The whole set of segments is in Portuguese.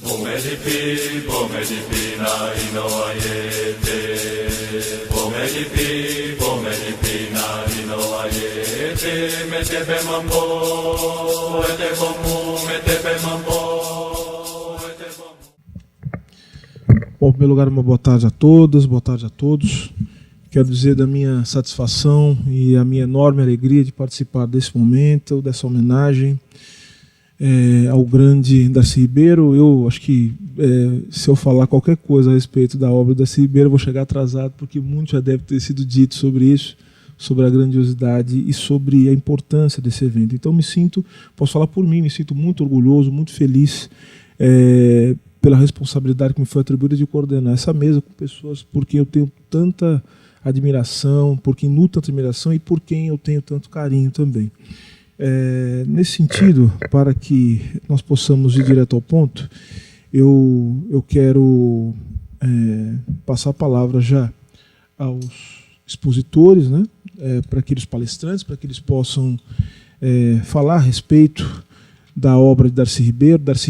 Bomedipi, bomedipi na inoayete. Bomedipi na inoayete. Metepe mambo, ete bomu, metepe mambo, ete bomu. Bom, em primeiro lugar, uma boa tarde a todas, boa tarde a todos. Quero dizer da minha satisfação e a minha enorme alegria de participar desse momento, dessa homenagem ao grande Darcy Ribeiro. Eu acho que se eu falar qualquer coisa a respeito da obra do Darcy Ribeiro, eu vou chegar atrasado, porque muito já deve ter sido dito sobre isso, sobre a grandiosidade e sobre a importância desse evento. Então posso falar por mim, me sinto muito orgulhoso, muito feliz pela responsabilidade que me foi atribuída de coordenar essa mesa com pessoas por quem eu tenho tanta admiração, por quem nutro tanta admiração e por quem eu tenho tanto carinho também. Nesse sentido, para que nós possamos ir direto ao ponto, eu quero passar a palavra já aos expositores, né, para aqueles palestrantes, para que eles possam falar a respeito da obra de Darcy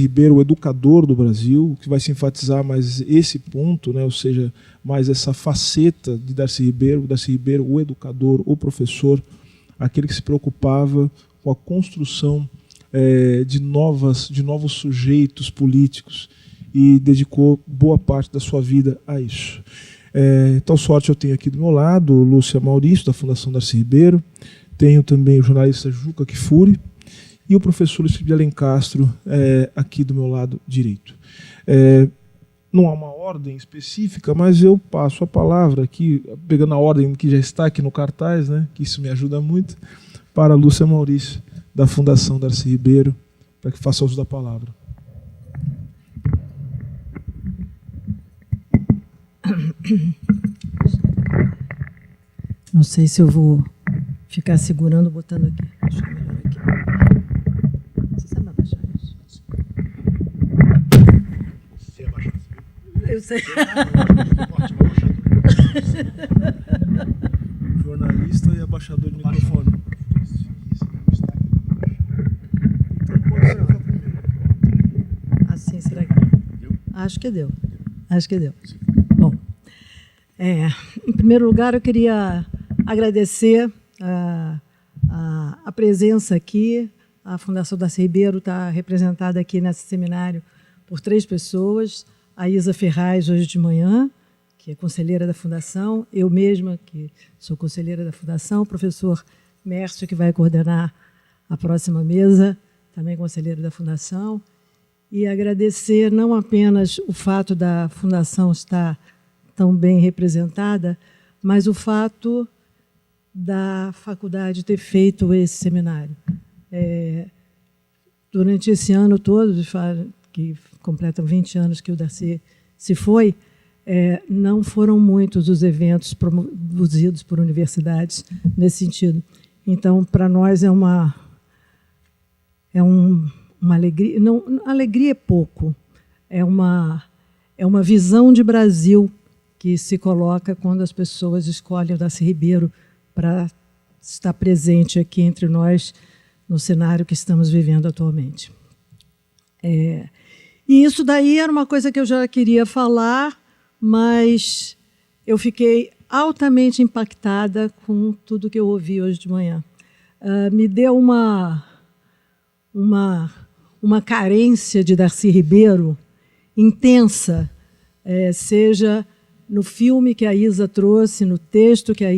Ribeiro, o educador do Brasil, que vai se enfatizar mais esse ponto, né, ou seja, mais essa faceta de Darcy Ribeiro, o educador, o professor, aquele que se preocupava com a construção de novos sujeitos políticos e dedicou boa parte da sua vida a isso. Tal sorte eu tenho aqui do meu lado Lúcia Maurício, da Fundação Darcy Ribeiro, tenho também o jornalista Juca Kfouri e o professor Luiz de Alencastro aqui do meu lado direito. Não há uma ordem específica, mas eu passo a palavra aqui, pegando a ordem que já está aqui no cartaz, né, que isso me ajuda muito, para a Lúcia Maurício, da Fundação Darcy Ribeiro, para que faça uso da palavra. Não sei se eu vou ficar segurando, botando aqui. Acho que é melhor aqui. Você sabe abaixar isso? Você abaixar. Eu sei. Jornalista e abaixador de microfone. Assim, será que... Acho que deu. Bom, em primeiro lugar, eu queria agradecer a presença aqui. A Fundação Darcy Ribeiro está representada aqui nesse seminário por 3 pessoas. A Isa Ferraz, hoje de manhã, que é conselheira da Fundação, eu mesma, que sou conselheira da Fundação, o professor Mércio, que vai coordenar a próxima mesa, também conselheiro da Fundação, e agradecer não apenas o fato da Fundação estar tão bem representada, mas o fato da faculdade ter feito esse seminário. Durante esse ano todo, que completam 20 anos que o Darcy se foi, não foram muitos os eventos produzidos por universidades nesse sentido. Então, para nós, é uma alegria. Não, alegria é pouco. É uma visão de Brasil que se coloca quando as pessoas escolhem o Darcy Ribeiro para estar presente aqui entre nós no cenário que estamos vivendo atualmente. E isso daí era uma coisa que eu já queria falar, mas eu fiquei altamente impactada com tudo que eu ouvi hoje de manhã. Me deu uma carência de Darcy Ribeiro intensa, seja no filme que a Isa trouxe, no texto que a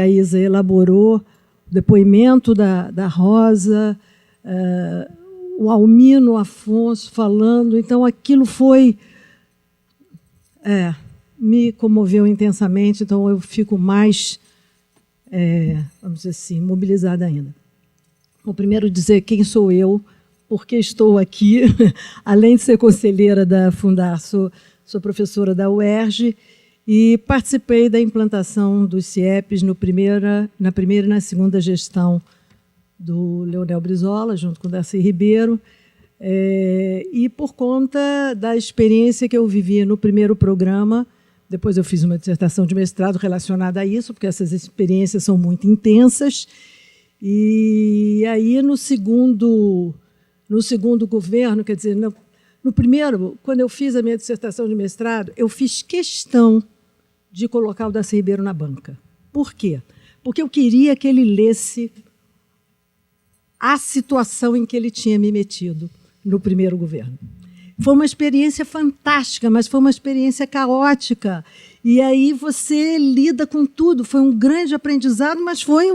Isa elaborou, o depoimento da Rosa, o Almino Afonso falando. Então, aquilo me comoveu intensamente, então eu fico mais, vamos dizer assim, mobilizada ainda. Vou primeiro dizer quem sou eu, por que estou aqui. Além de ser conselheira da Fundação, sou professora da UERJ e participei da implantação dos CIEPs na primeira e na segunda gestão do Leonel Brizola, junto com o Darcy Ribeiro, e por conta da experiência que eu vivi no primeiro programa. Depois eu fiz uma dissertação de mestrado relacionada a isso, porque essas experiências são muito intensas. E aí, no segundo governo, quer dizer, No primeiro, quando eu fiz a minha dissertação de mestrado, eu fiz questão de colocar o Darcy Ribeiro na banca. Por quê? Porque eu queria que ele lesse a situação em que ele tinha me metido no primeiro governo. Foi uma experiência fantástica, mas foi uma experiência caótica. E aí você lida com tudo. Foi um grande aprendizado, mas foi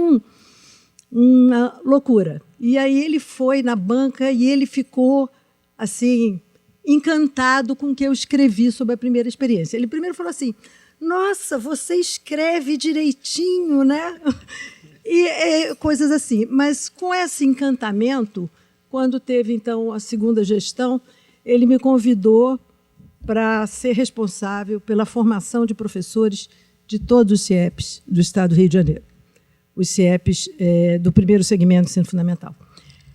uma loucura. E aí ele foi na banca e ele ficou assim encantado com o que eu escrevi sobre a primeira experiência. Ele primeiro falou assim: nossa, você escreve direitinho, né? E coisas assim. Mas com esse encantamento, quando teve, então, a segunda gestão, ele me convidou para ser responsável pela formação de professores de todos os CIEPs do Estado do Rio de Janeiro. Os CIEPs do primeiro segmento do ensino fundamental.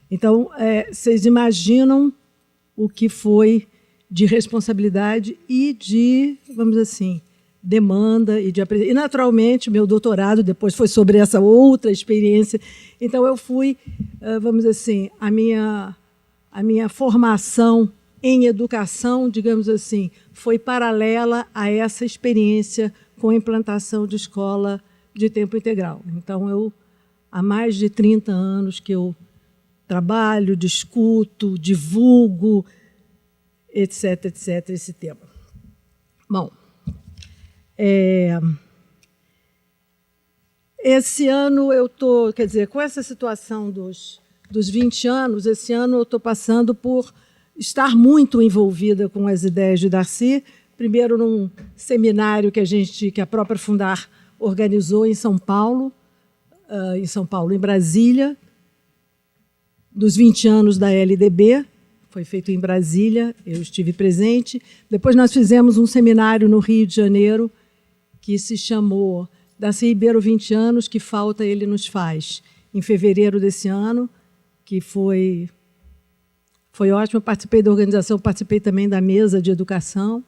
Então, vocês imaginam o que foi de responsabilidade e de, vamos dizer assim, demanda e de aprendizagem. E, naturalmente, meu doutorado depois foi sobre essa outra experiência. Então, eu fui, vamos dizer assim, a minha formação em educação, digamos assim, foi paralela a essa experiência com a implantação de escola de tempo integral. Então, há mais de 30 anos que eu trabalho, discuto, divulgo, etc., esse tema. Bom, esse ano eu estou, quer dizer, com essa situação dos 20 anos, esse ano eu estou passando por estar muito envolvida com as ideias de Darcy, primeiro num seminário que a própria Fundar organizou em São Paulo, em Brasília, dos 20 anos da LDB, foi feito em Brasília, eu estive presente. Depois nós fizemos um seminário no Rio de Janeiro, que se chamou Darcy Ribeiro 20 anos, que falta ele nos faz, em fevereiro desse ano, que foi ótimo. Eu participei da organização, participei também da mesa de educação.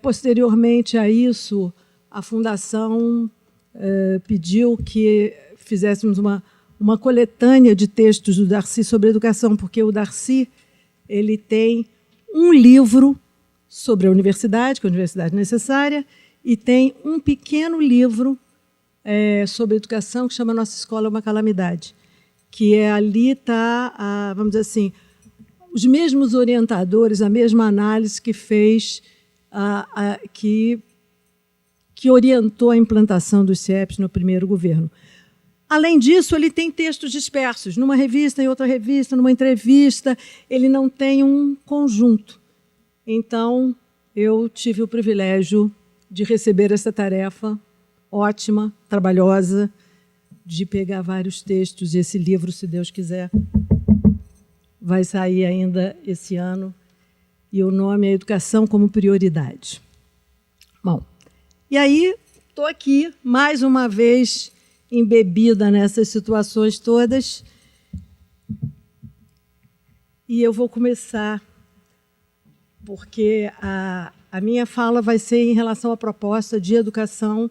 Posteriormente a isso, a Fundação pediu que fizéssemos uma coletânea de textos do Darcy sobre educação, porque o Darcy ele tem um livro sobre a universidade, que é a Universidade Necessária, e tem um pequeno livro sobre educação que chama Nossa Escola é uma Calamidade, que ali está, vamos dizer assim, os mesmos orientadores, a mesma análise que fez, que orientou a implantação dos CIEPs no primeiro governo. Além disso, ele tem textos dispersos, numa revista, em outra revista, numa entrevista, ele não tem um conjunto. Então, eu tive o privilégio de receber essa tarefa ótima, trabalhosa, de pegar vários textos, e esse livro, se Deus quiser, vai sair ainda esse ano, e o nome é Educação como Prioridade. Bom, e aí estou aqui, mais uma vez, embebida nessas situações todas, e eu vou começar, porque a minha fala vai ser em relação à proposta de educação,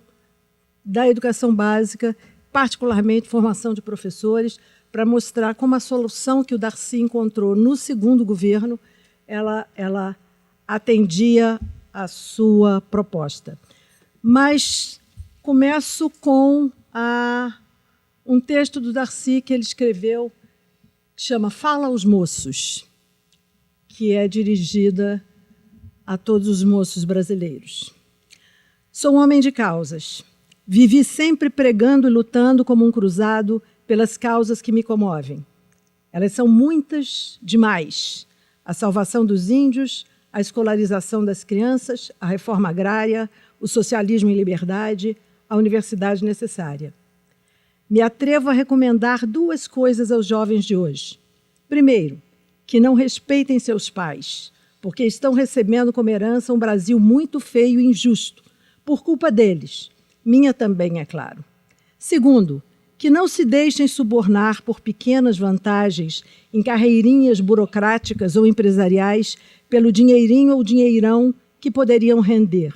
da educação básica, particularmente formação de professores, para mostrar como a solução que o Darcy encontrou no segundo governo, ela atendia à sua proposta. Mas começo com um texto do Darcy que ele escreveu, que chama Fala aos Moços, que é dirigida a todos os moços brasileiros. Sou um homem de causas. Vivi sempre pregando e lutando como um cruzado pelas causas que me comovem. Elas são muitas demais. A salvação dos índios, a escolarização das crianças, a reforma agrária, o socialismo em liberdade, a universidade necessária. Me atrevo a recomendar duas coisas aos jovens de hoje. Primeiro, que não respeitem seus pais, porque estão recebendo como herança um Brasil muito feio e injusto, por culpa deles. Minha também, é claro. Segundo, que não se deixem subornar por pequenas vantagens em carreirinhas burocráticas ou empresariais pelo dinheirinho ou dinheirão que poderiam render.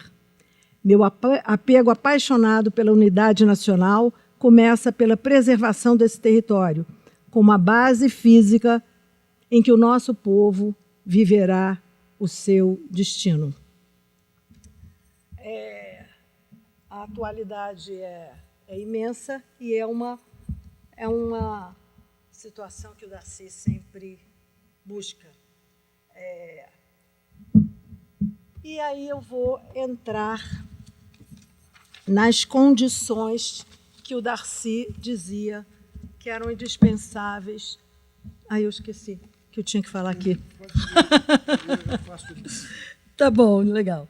Meu apego apaixonado pela unidade nacional começa pela preservação desse território, com uma base física em que o nosso povo viverá o seu destino. A atualidade é imensa e é uma situação que o Darcy sempre busca. E aí eu vou entrar nas condições que o Darcy dizia que eram indispensáveis. Eu esqueci que eu tinha que falar aqui. Tá bom, legal.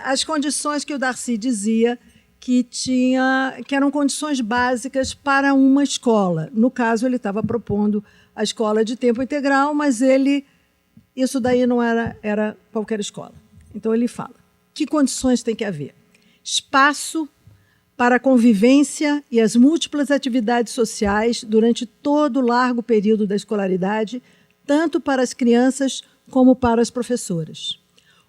As condições que o Darcy dizia que eram condições básicas para uma escola. No caso, ele estava propondo a escola de tempo integral, mas isso daí não era qualquer escola. Então, ele fala: que condições tem que haver? Espaço para a convivência e as múltiplas atividades sociais durante todo o largo período da escolaridade, tanto para as crianças como para as professoras.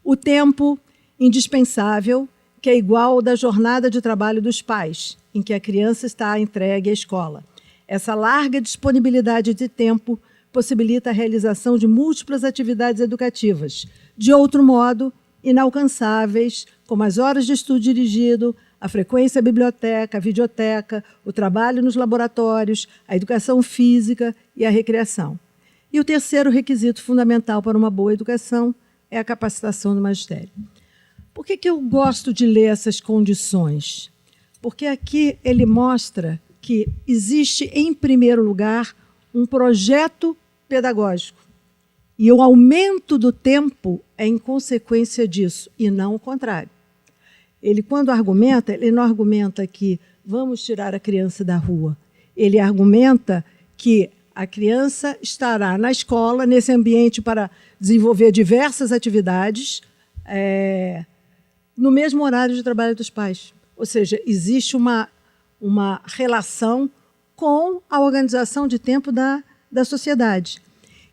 O tempo indispensável, que é igual ao da jornada de trabalho dos pais, em que a criança está entregue à escola. Essa larga disponibilidade de tempo possibilita a realização de múltiplas atividades educativas, de outro modo, inalcançáveis, como as horas de estudo dirigido, a frequência à biblioteca, a videoteca, o trabalho nos laboratórios, a educação física e a recreação. E o terceiro requisito fundamental para uma boa educação é a capacitação do magistério. Por que eu gosto de ler essas condições? Porque aqui ele mostra que existe, em primeiro lugar, um projeto pedagógico. E o aumento do tempo é em consequência disso, e não o contrário. Ele, quando argumenta, ele não argumenta que vamos tirar a criança da rua. Ele argumenta que a criança estará na escola, nesse ambiente, para desenvolver diversas atividades, no mesmo horário de trabalho dos pais. Ou seja, existe uma relação com a organização de tempo da sociedade.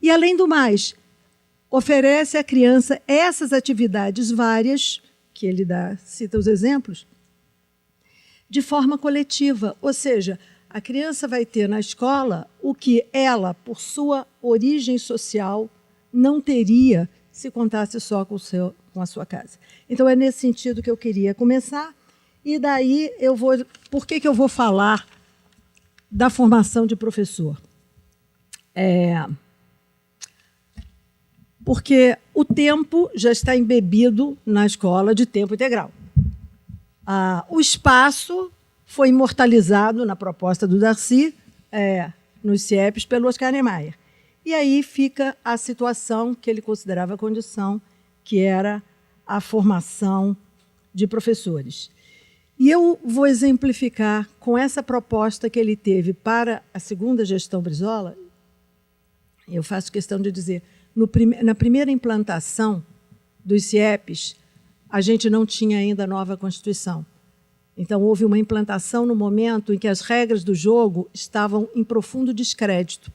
E, além do mais, oferece à criança essas atividades várias, que ele cita os exemplos, de forma coletiva. Ou seja, a criança vai ter na escola o que ela, por sua origem social, não teria se contasse só com a sua casa. Então, é nesse sentido que eu queria começar. E daí, por que eu vou falar da formação de professor? Porque o tempo já está embebido na escola de tempo integral. O espaço foi imortalizado na proposta do Darcy, nos CIEPs, pelo Oscar Niemeyer. E aí fica a situação que ele considerava a condição, que era a formação de professores. E eu vou exemplificar com essa proposta que ele teve para a segunda gestão Brizola. Eu faço questão de dizer, na primeira implantação dos CIEPs, a gente não tinha ainda a nova Constituição. Então, houve uma implantação no momento em que as regras do jogo estavam em profundo descrédito.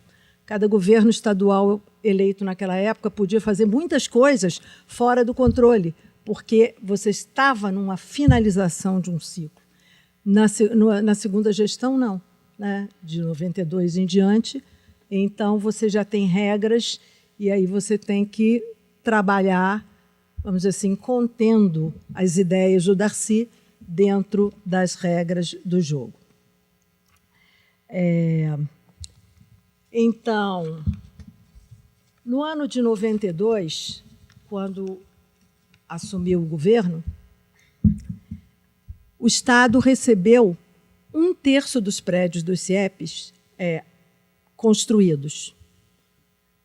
Cada governo estadual eleito naquela época podia fazer muitas coisas fora do controle, porque você estava numa finalização de um ciclo. Na segunda gestão, não, né? De 92 em diante. Então, você já tem regras e aí você tem que trabalhar, vamos dizer assim, contendo as ideias do Darcy dentro das regras do jogo. Então, no ano de 92, quando assumiu o governo, o Estado recebeu 1/3 dos prédios dos CIEPs construídos.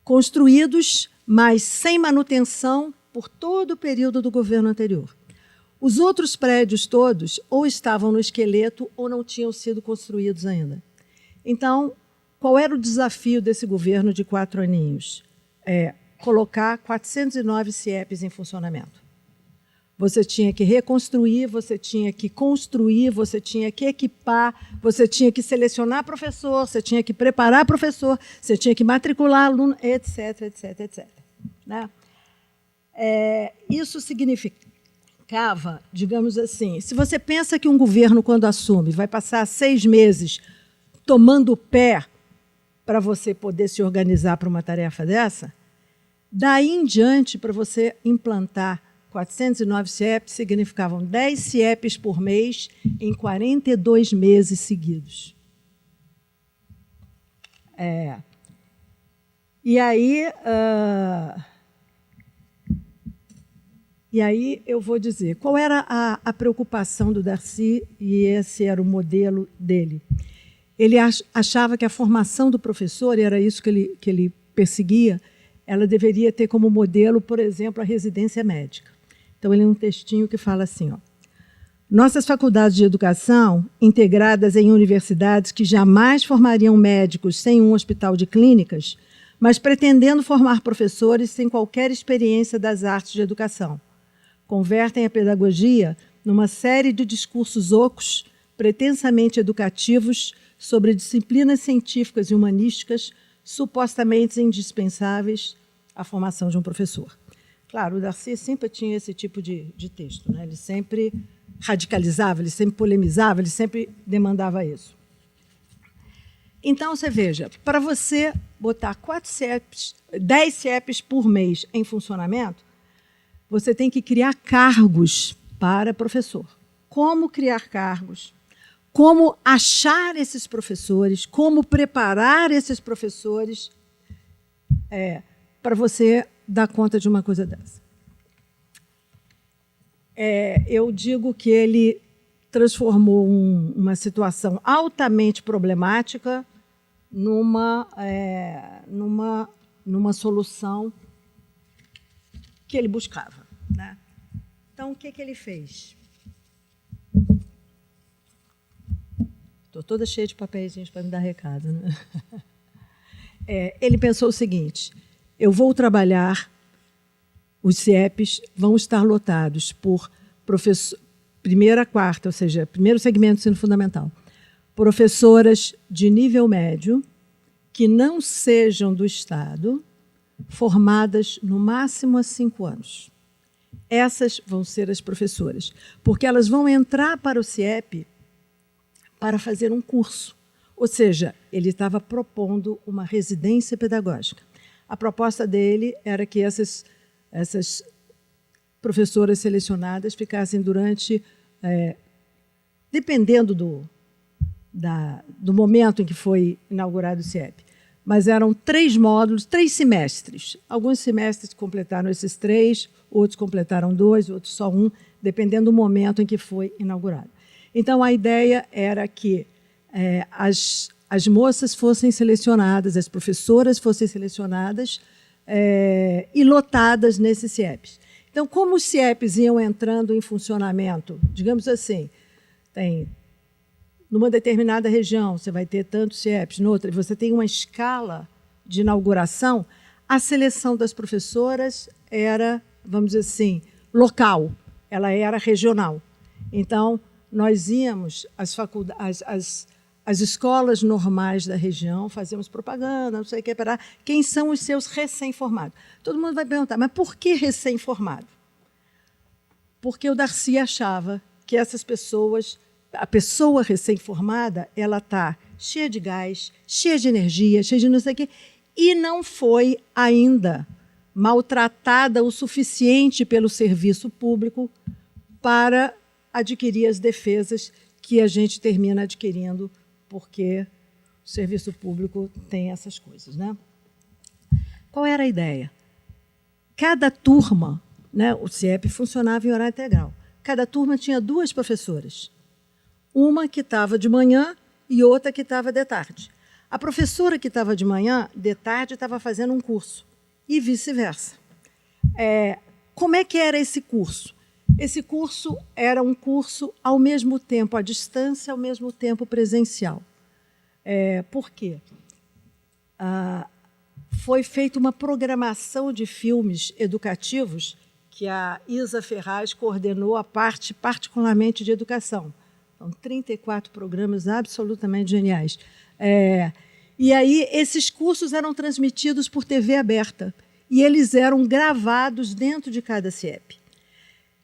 Construídos, mas sem manutenção por todo o período do governo anterior. Os outros prédios todos ou estavam no esqueleto ou não tinham sido construídos ainda. Então, qual era o desafio desse governo de 4 aninhos? Colocar 409 CIEPs em funcionamento. Você tinha que reconstruir, você tinha que construir, você tinha que equipar, você tinha que selecionar professor, você tinha que preparar professor, você tinha que matricular aluno, etc, etc, etc. Né? Isso significava, digamos assim, se você pensa que um governo, quando assume, vai passar 6 meses tomando o pé para você poder se organizar para uma tarefa dessa, Daí em diante, para você implantar 409 CIEPs, significavam 10 CIEPs por mês em 42 meses seguidos. E aí eu vou dizer, qual era a preocupação do Darcy, e esse era o modelo dele. Ele achava que a formação do professor, e era isso que ele perseguia, ela deveria ter como modelo, por exemplo, a residência médica. Então, ele tem um textinho que fala assim, ó, nossas faculdades de educação, integradas em universidades que jamais formariam médicos sem um hospital de clínicas, mas pretendendo formar professores sem qualquer experiência das artes de educação, convertem a pedagogia numa série de discursos ocos, pretensamente educativos, sobre disciplinas científicas e humanísticas supostamente indispensáveis à formação de um professor. Claro, o Darcy sempre tinha esse tipo de texto, né? Ele sempre radicalizava, ele sempre polemizava, ele sempre demandava isso. Então, você veja, para você botar 10 CIEPs por mês em funcionamento, você tem que criar cargos para professor. Como criar cargos? Como achar esses professores? Como preparar esses professores para você dar conta de uma coisa dessa? Eu digo que ele transformou uma situação altamente problemática numa solução que ele buscava, né? Então, o que ele fez? Estou toda cheia de papéis para me dar recado, né? Ele pensou o seguinte, eu vou trabalhar, os CIEPs vão estar lotados por primeira a quarta, ou seja, primeiro segmento do ensino fundamental, professoras de nível médio que não sejam do Estado, formadas no máximo há 5 anos. Essas vão ser as professoras, porque elas vão entrar para o CIEP para fazer um curso. Ou seja, ele estava propondo uma residência pedagógica. A proposta dele era que essas professoras selecionadas ficassem durante, dependendo do momento em que foi inaugurado o CIEP, mas eram 3 módulos, 3 semestres. Alguns semestres completaram esses 3, outros completaram 2, outros só 1, dependendo do momento em que foi inaugurado. Então, a ideia era que as moças fossem selecionadas, as professoras fossem selecionadas e lotadas nesses CIEPs. Então, como os CIEPs iam entrando em funcionamento, digamos assim, numa determinada região, você vai ter tantos CIEPs, noutra, você tem uma escala de inauguração, a seleção das professoras era, vamos dizer assim, local, ela era regional. Então, nós íamos às escolas normais da região, fazíamos propaganda, não sei o que, para quem são os seus recém-formados. Todo mundo vai perguntar, mas por que recém-formado? Porque o Darcy achava que essas pessoas, a pessoa recém-formada, ela está cheia de gás, cheia de energia, cheia de não sei o quê, e não foi ainda maltratada o suficiente pelo serviço público para adquirir as defesas que a gente termina adquirindo, porque o serviço público tem essas coisas, né? Qual era a ideia? Cada turma, né, o CIEP funcionava em horário integral, cada turma tinha 2 professoras, uma que estava de manhã e outra que estava de tarde. A professora que estava de manhã, de tarde, estava fazendo um curso, e vice-versa. Como é que era esse curso? Esse curso era um curso, ao mesmo tempo, à distância, ao mesmo tempo presencial. Por quê? Foi feita uma programação de filmes educativos que a Isa Ferraz coordenou a parte particularmente de educação. São 34 programas absolutamente geniais. E aí, esses cursos eram transmitidos por TV aberta e eles eram gravados dentro de cada CIEP.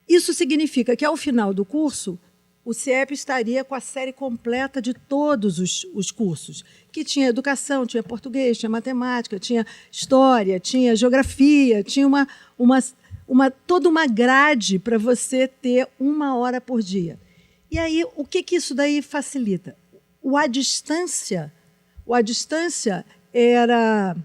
Isso significa que, ao final do curso, o CIEP estaria com a série completa de todos os cursos, que tinha educação, tinha português, tinha matemática, tinha história, tinha geografia, tinha toda uma grade para você ter 1 hora por dia. E aí, o que isso daí facilita? O à distância era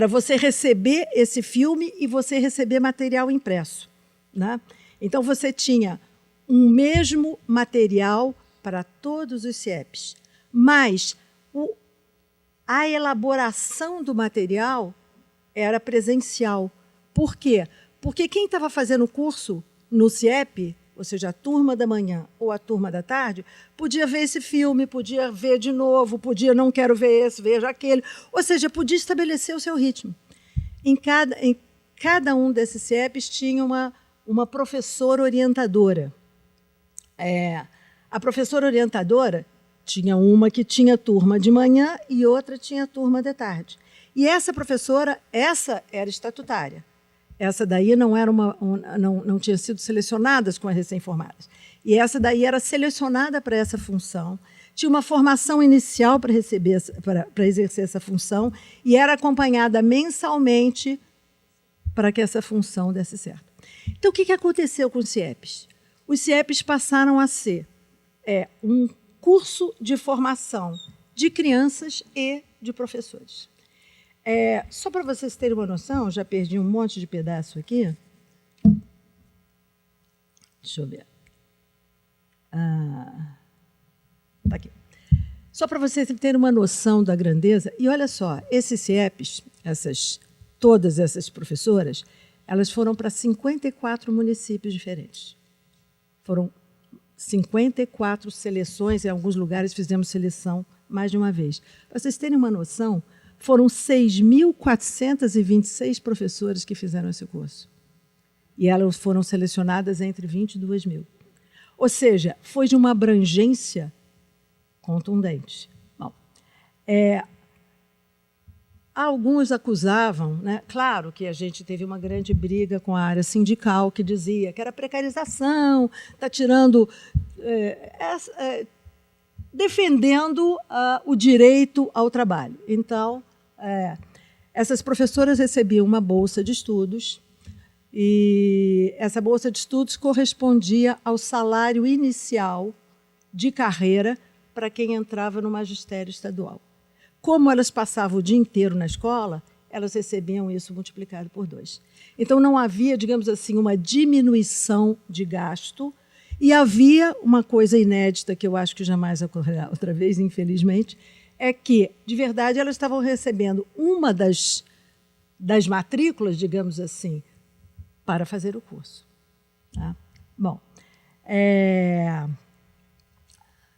você receber esse filme e você receber material impresso, né? Então, você tinha um mesmo material para todos os CIEPs, mas a elaboração do material era presencial. Por quê? Porque quem estava fazendo o curso no CIEP, ou seja, a turma da manhã ou a turma da tarde, podia ver esse filme, podia ver de novo, podia não quero ver esse, veja aquele, ou seja, podia estabelecer o seu ritmo. Em cada um desses CIEPs tinha uma professora orientadora. A professora orientadora tinha uma que tinha turma de manhã e outra tinha turma de tarde. E essa professora, essa era estatutária. Essa daí não tinha sido selecionada com as recém-formadas. E essa daí era selecionada para essa função, tinha uma formação inicial para exercer essa função e era acompanhada mensalmente para que essa função desse certo. Então, o que aconteceu com os CIEPs? Os CIEPs passaram a ser um curso de formação de crianças e de professores. Só para vocês terem uma noção, já perdi um monte de pedaço aqui. Deixa eu ver. Tá aqui. Só para vocês terem uma noção da grandeza. E olha só, esses CIEPs, todas essas professoras, elas foram para 54 municípios diferentes. Foram 54 seleções, em alguns lugares fizemos seleção mais de uma vez. Para vocês terem uma noção, foram 6.426 professores que fizeram esse curso. E elas foram selecionadas entre 22 mil. Ou seja, foi de uma abrangência contundente. Bom, alguns acusavam, né? Claro que a gente teve uma grande briga com a área sindical, que dizia que era precarização, está tirando... defendendo o direito ao trabalho. Então, essas professoras recebiam uma bolsa de estudos e essa bolsa de estudos correspondia ao salário inicial de carreira para quem entrava no magistério estadual. Como elas passavam o dia inteiro na escola, elas recebiam isso multiplicado por 2. Então, não havia, digamos assim, uma diminuição de gasto. E havia uma coisa inédita, que eu acho que jamais ocorrerá outra vez, infelizmente, é que, de verdade, elas estavam recebendo uma das matrículas, digamos assim, para fazer o curso. Tá? Bom,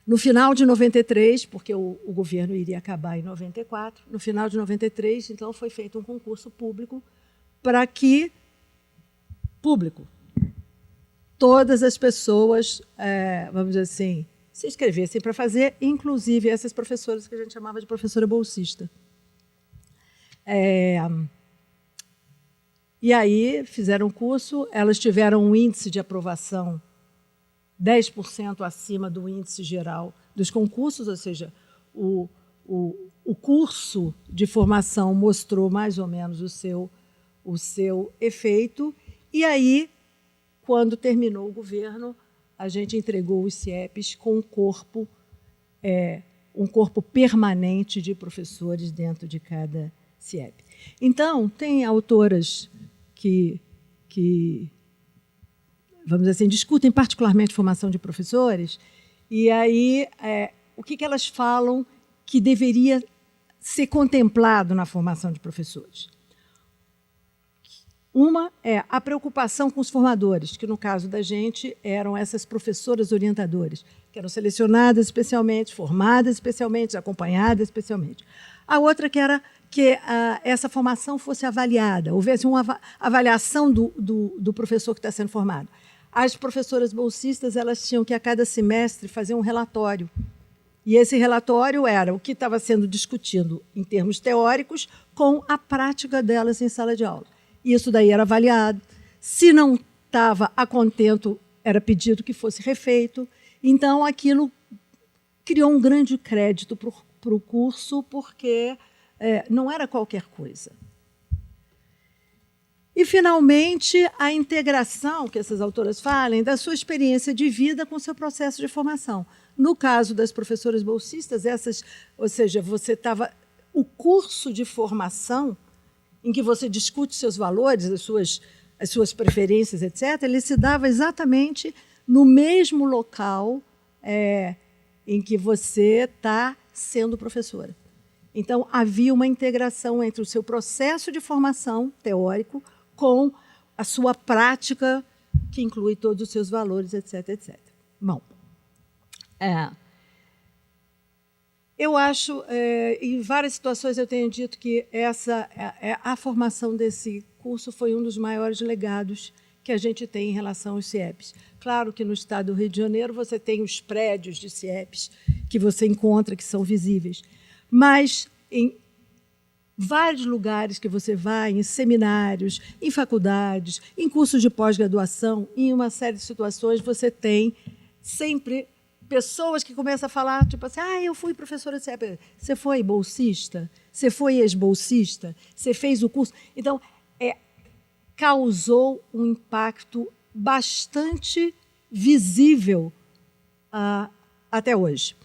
no final de 93, porque o governo iria acabar em 94, no final de 93, então, foi feito um concurso público para que... todas as pessoas, vamos dizer assim, se inscrevessem para fazer, inclusive essas professoras que a gente chamava de professora bolsista. E aí fizeram o curso, elas tiveram um índice de aprovação 10% acima do índice geral dos concursos, ou seja, o curso de formação mostrou mais ou menos o seu efeito, e aí, quando terminou o governo, a gente entregou os CIEPs com um corpo permanente de professores dentro de cada CIEP. Então, tem autoras que vamos dizer assim, discutem particularmente formação de professores, e aí o que elas falam que deveria ser contemplado na formação de professores? Uma é a preocupação com os formadores, que no caso da gente eram essas professoras orientadoras, que eram selecionadas especialmente, formadas especialmente, acompanhadas especialmente. A outra que era que essa formação fosse avaliada, houvesse uma avaliação do professor que está sendo formado. As professoras bolsistas, elas tinham que, a cada semestre, fazer um relatório. E esse relatório era o que estava sendo discutido em termos teóricos com a prática delas em sala de aula. Isso daí era avaliado. Se não estava a contento, era pedido que fosse refeito. Então, aquilo criou um grande crédito para para o curso porque não era qualquer coisa. E, finalmente, a integração que essas autoras falam da sua experiência de vida com o seu processo de formação. No caso das professoras bolsistas, ou seja, você estava... O curso de formação, em que você discute seus valores, as suas preferências, etc., ele se dava exatamente no mesmo local em que você está sendo professora. Então, havia uma integração entre o seu processo de formação teórico com a sua prática, que inclui todos os seus valores, etc., etc. Bom, eu acho, em várias situações eu tenho dito que a formação desse curso foi um dos maiores legados que a gente tem em relação aos CIEPs. Claro que no estado do Rio de Janeiro você tem os prédios de CIEPs que você encontra, que são visíveis, mas em vários lugares que você vai, em seminários, em faculdades, em cursos de pós-graduação, em uma série de situações, você tem sempre pessoas que começam a falar, tipo assim, eu fui professora de CIEP. Você foi bolsista? Você foi ex-bolsista? Você fez o curso? Então, causou um impacto bastante visível até hoje.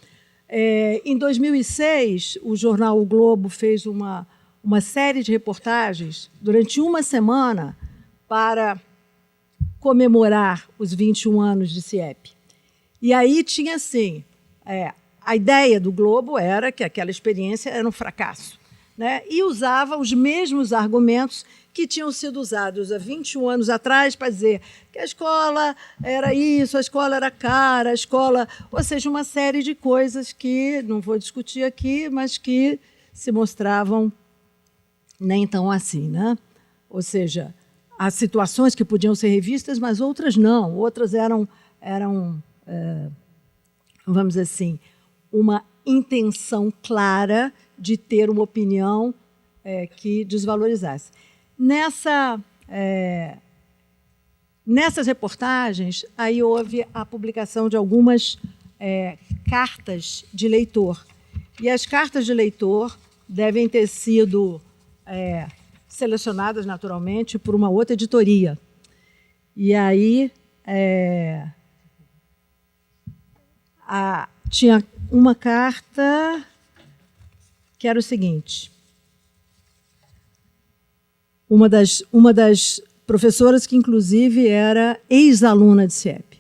Em 2006, o jornal O Globo fez uma série de reportagens durante uma semana para comemorar os 21 anos de CIEP. E aí tinha assim, a ideia do Globo era que aquela experiência era um fracasso, né? E usava os mesmos argumentos que tinham sido usados há 21 anos atrás para dizer que a escola era isso, a escola era cara, a escola... Ou seja, uma série de coisas que, não vou discutir aqui, mas que se mostravam nem tão assim, né? Ou seja, há situações que podiam ser revistas, mas outras não. Outras eram vamos dizer assim, uma intenção clara de ter uma opinião que desvalorizasse. Nessas reportagens, aí houve a publicação de algumas cartas de leitor. E as cartas de leitor devem ter sido selecionadas, naturalmente, por uma outra editoria. E aí tinha uma carta que era o seguinte: uma das professoras que, inclusive, era ex-aluna de CIEP.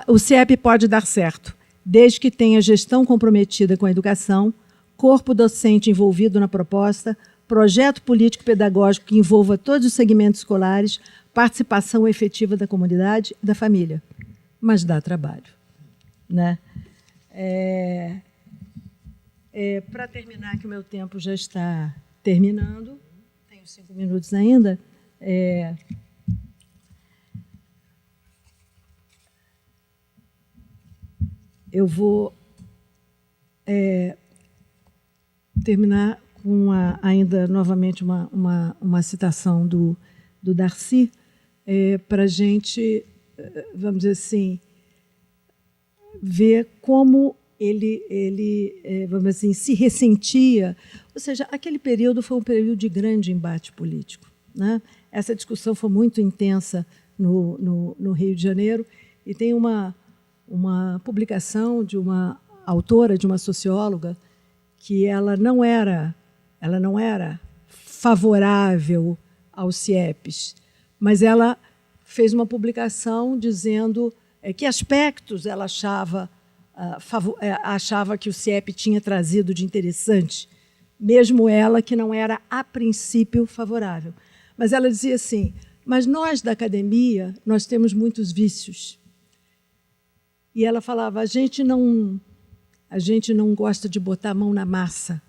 O CIEP pode dar certo, desde que tenha gestão comprometida com a educação, corpo docente envolvido na proposta, projeto político-pedagógico que envolva todos os segmentos escolares, participação efetiva da comunidade e da família. Mas dá trabalho, né? Para terminar, que o meu tempo já está terminando, tenho 5 minutos ainda, eu vou terminar com ainda novamente uma citação do Darcy, para a gente, vamos dizer assim, ver como ele vamos dizer assim, se ressentia. Ou seja, aquele período foi um período de grande embate político, né? Essa discussão foi muito intensa no Rio de Janeiro, e tem uma publicação de uma autora, de uma socióloga, que ela não era favorável aos CIEPs, mas ela fez uma publicação dizendo que aspectos ela achava que o CIEP tinha trazido de interessante, mesmo ela que não era, a princípio, favorável. Mas ela dizia assim, mas nós da academia, nós temos muitos vícios. E ela falava, a gente não gosta de botar a mão na massa.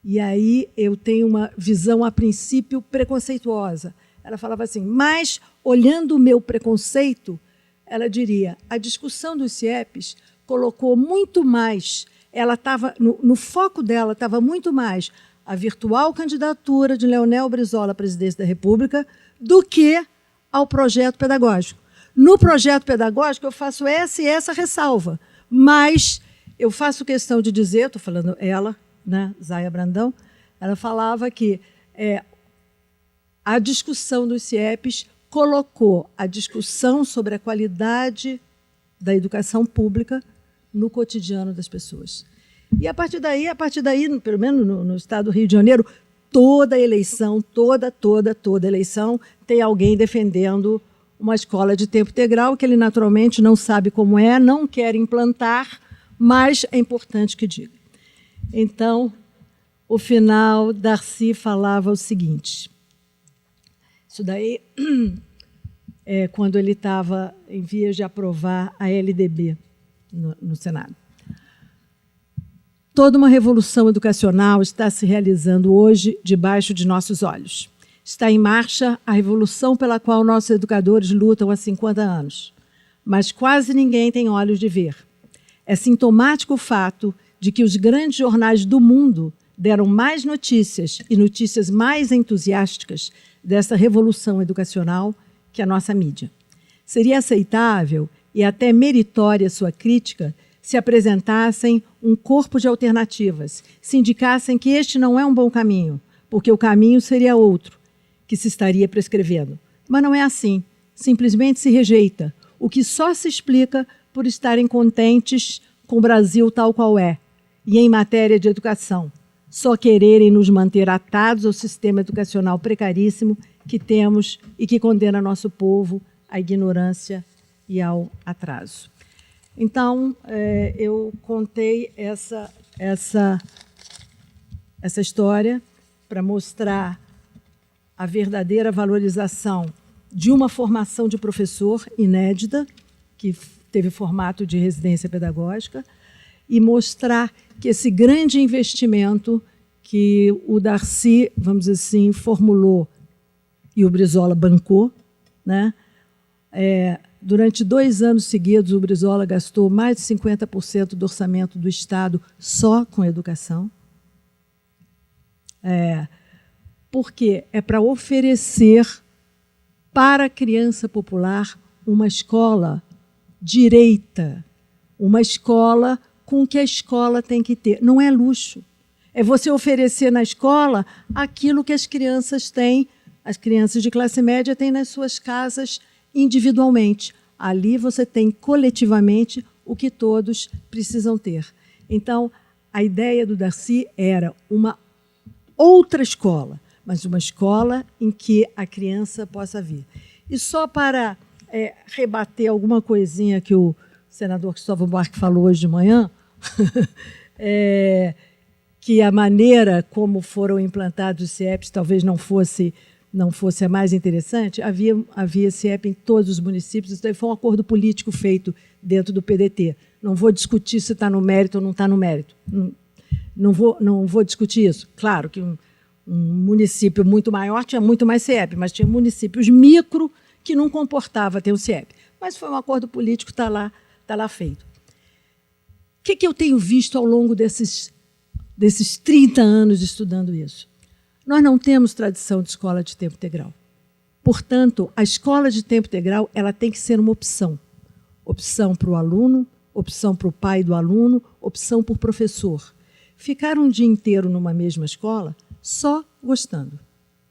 E aí eu tenho uma visão, a princípio, preconceituosa. Ela falava assim, mas, olhando o meu preconceito, ela diria, a discussão dos CIEPs colocou muito mais, ela estava, no foco dela estava muito mais a virtual candidatura de Leonel Brizola à presidência da República do que ao projeto pedagógico. No projeto pedagógico eu faço essa e essa ressalva, mas eu faço questão de dizer, estou falando ela, né, Zaia Brandão, ela falava que a discussão dos CIEPs colocou a discussão sobre a qualidade da educação pública no cotidiano das pessoas. E a partir daí, pelo menos no estado do Rio de Janeiro, toda eleição, toda eleição, tem alguém defendendo uma escola de tempo integral que ele naturalmente não sabe como é, não quer implantar, mas é importante que diga. Então, o final, Darcy falava o seguinte, isso daí é quando ele estava em vias de aprovar a LDB no Senado. Toda uma revolução educacional está se realizando hoje debaixo de nossos olhos. Está em marcha a revolução pela qual nossos educadores lutam há 50 anos. Mas quase ninguém tem olhos de ver. É sintomático o fato de que os grandes jornais do mundo deram mais notícias e notícias mais entusiásticas dessa revolução educacional que a nossa mídia. Seria aceitável e até meritória sua crítica se apresentassem um corpo de alternativas, se indicassem que este não é um bom caminho, porque o caminho seria outro, que se estaria prescrevendo. Mas não é assim. Simplesmente se rejeita, o que só se explica por estarem contentes com o Brasil tal qual é, e em matéria de educação, só quererem nos manter atados ao sistema educacional precaríssimo que temos e que condena nosso povo à ignorância e ao atraso. Então, eu contei essa história para mostrar a verdadeira valorização de uma formação de professor inédita, que teve formato de residência pedagógica, e mostrar que esse grande investimento que o Darcy, vamos dizer assim, formulou e o Brizola bancou, né? Durante 2 anos seguidos, o Brizola gastou mais de 50% do orçamento do Estado só com educação. Porque é para oferecer para a criança popular uma escola direita, uma escola com o que a escola tem que ter. Não é luxo. É você oferecer na escola aquilo que as crianças têm, as crianças de classe média têm nas suas casas individualmente. Ali você tem coletivamente o que todos precisam ter. Então, a ideia do Darcy era uma outra escola, mas uma escola em que a criança possa vir. E só para rebater alguma coisinha que o senador Cristóvão Buarque falou hoje de manhã, que a maneira como foram implantados os CIEPs talvez não fosse a mais interessante, havia CIEP em todos os municípios, isso daí foi um acordo político feito dentro do PDT. Não vou discutir se está no mérito ou não está no mérito. Não vou discutir isso. Claro que um município muito maior tinha muito mais CIEP, mas tinha municípios micro que não comportava ter o CIEP. Mas foi um acordo político, está lá feito. O que eu tenho visto ao longo desses 30 anos estudando isso? Nós não temos tradição de escola de tempo integral. Portanto, a escola de tempo integral ela tem que ser uma opção. Opção para o aluno, opção para o pai do aluno, opção por professor. Ficar um dia inteiro numa mesma escola só gostando.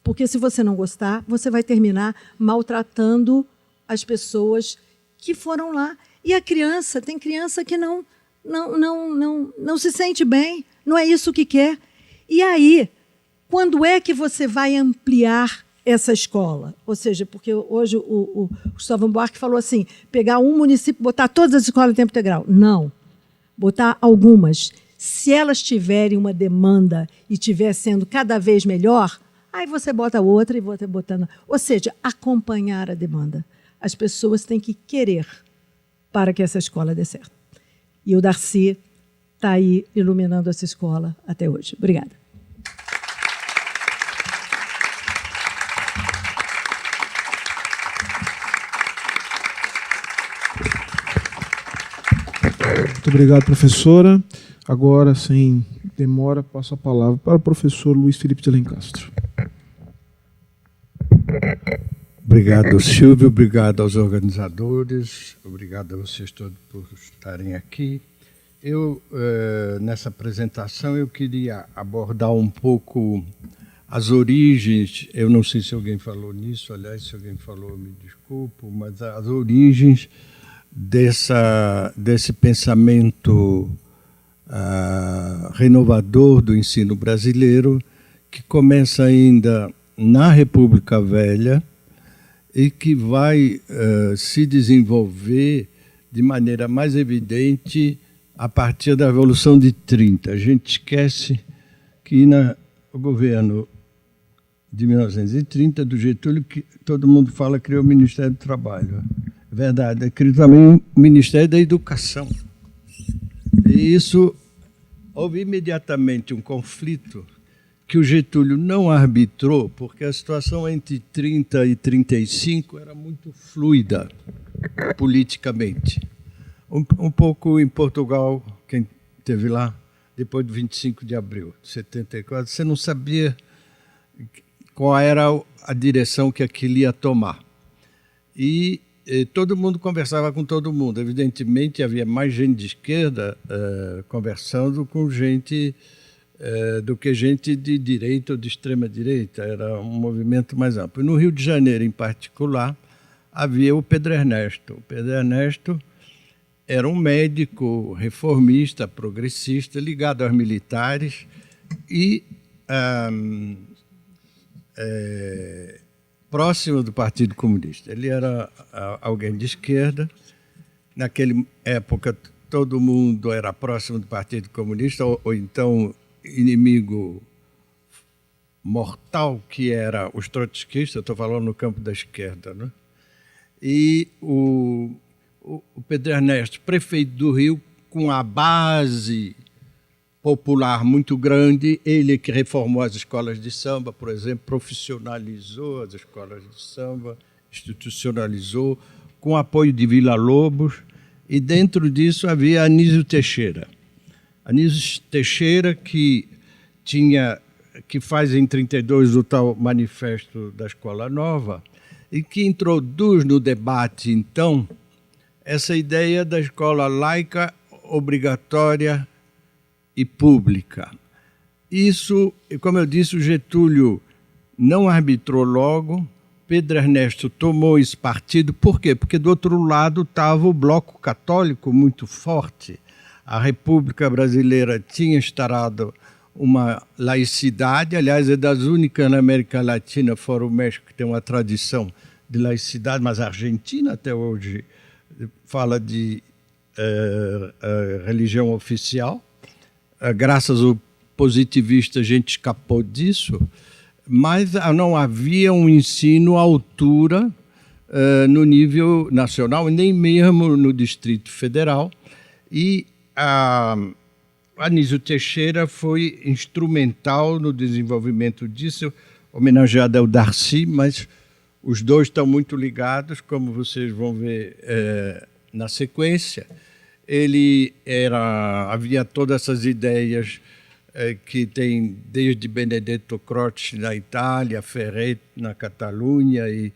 Porque se você não gostar, você vai terminar maltratando as pessoas que foram lá. E a criança, tem criança que não se sente bem, não é isso que quer. E aí, quando é que você vai ampliar essa escola? Ou seja, porque hoje o Cristóvão Buarque falou assim, pegar um município, botar todas as escolas em tempo integral. Não, botar algumas. Se elas tiverem uma demanda e estiver sendo cada vez melhor, aí você bota outra e você botando. Ou seja, acompanhar a demanda. As pessoas têm que querer para que essa escola dê certo. E o Darcy está aí iluminando essa escola até hoje. Obrigada. Muito obrigado, professora. Agora, sem demora, passo a palavra para o professor Luiz Felipe de Alencastro. Obrigado, Silvio. Obrigado aos organizadores. Obrigado a vocês todos por estarem aqui. Nessa apresentação, eu queria abordar um pouco as origens. Eu não sei se alguém falou nisso, aliás, se alguém falou, me desculpo, mas as origens desse pensamento renovador do ensino brasileiro, que começa ainda na República Velha e que vai se desenvolver de maneira mais evidente a partir da Revolução de 30. A gente esquece que no governo de 1930, do Getúlio, que todo mundo fala, criou o Ministério do Trabalho. É verdade, criou também o Ministério da Educação. E isso, houve imediatamente um conflito que o Getúlio não arbitrou, porque a situação entre 30 e 35 era muito fluida politicamente. Um pouco em Portugal, quem esteve lá, depois do 25 de abril de 74, você não sabia qual era a direção que aquilo ia tomar. E todo mundo conversava com todo mundo. Evidentemente, havia mais gente de esquerda conversando com gente do que gente de direita ou de extrema-direita. Era um movimento mais amplo. No Rio de Janeiro, em particular, havia o Pedro Ernesto. O Pedro Ernesto era um médico reformista, progressista, ligado aos militares e próximo do Partido Comunista. Ele era alguém de esquerda. Naquela época, todo mundo era próximo do Partido Comunista, ou então inimigo mortal, que era os trotskistas. Estou falando no campo da esquerda, né? E o Pedro Ernesto, prefeito do Rio, com a base popular muito grande, ele que reformou as escolas de samba, por exemplo, profissionalizou as escolas de samba, institucionalizou, com apoio de Villa-Lobos, e dentro disso havia Anísio Teixeira. Anísio Teixeira, que faz em 32 o tal Manifesto da Escola Nova, e que introduz no debate, então, essa ideia da escola laica, obrigatória e pública. Isso, como eu disse, o Getúlio não arbitrou logo, Pedro Ernesto tomou esse partido. Por quê? Porque do outro lado estava o bloco católico muito forte. A República Brasileira tinha instaurado uma laicidade, aliás, é das únicas na América Latina, fora o México, que tem uma tradição de laicidade, mas a Argentina até hoje fala de religião oficial. Graças ao positivista, a gente escapou disso, mas não havia um ensino à altura no nível nacional, nem mesmo no Distrito Federal. E Anísio Teixeira foi instrumental no desenvolvimento disso, homenageado ao Darcy, mas os dois estão muito ligados, como vocês vão ver na sequência. Havia todas essas ideias que tem desde Benedetto Croce na Itália, Ferret na Catalunha, e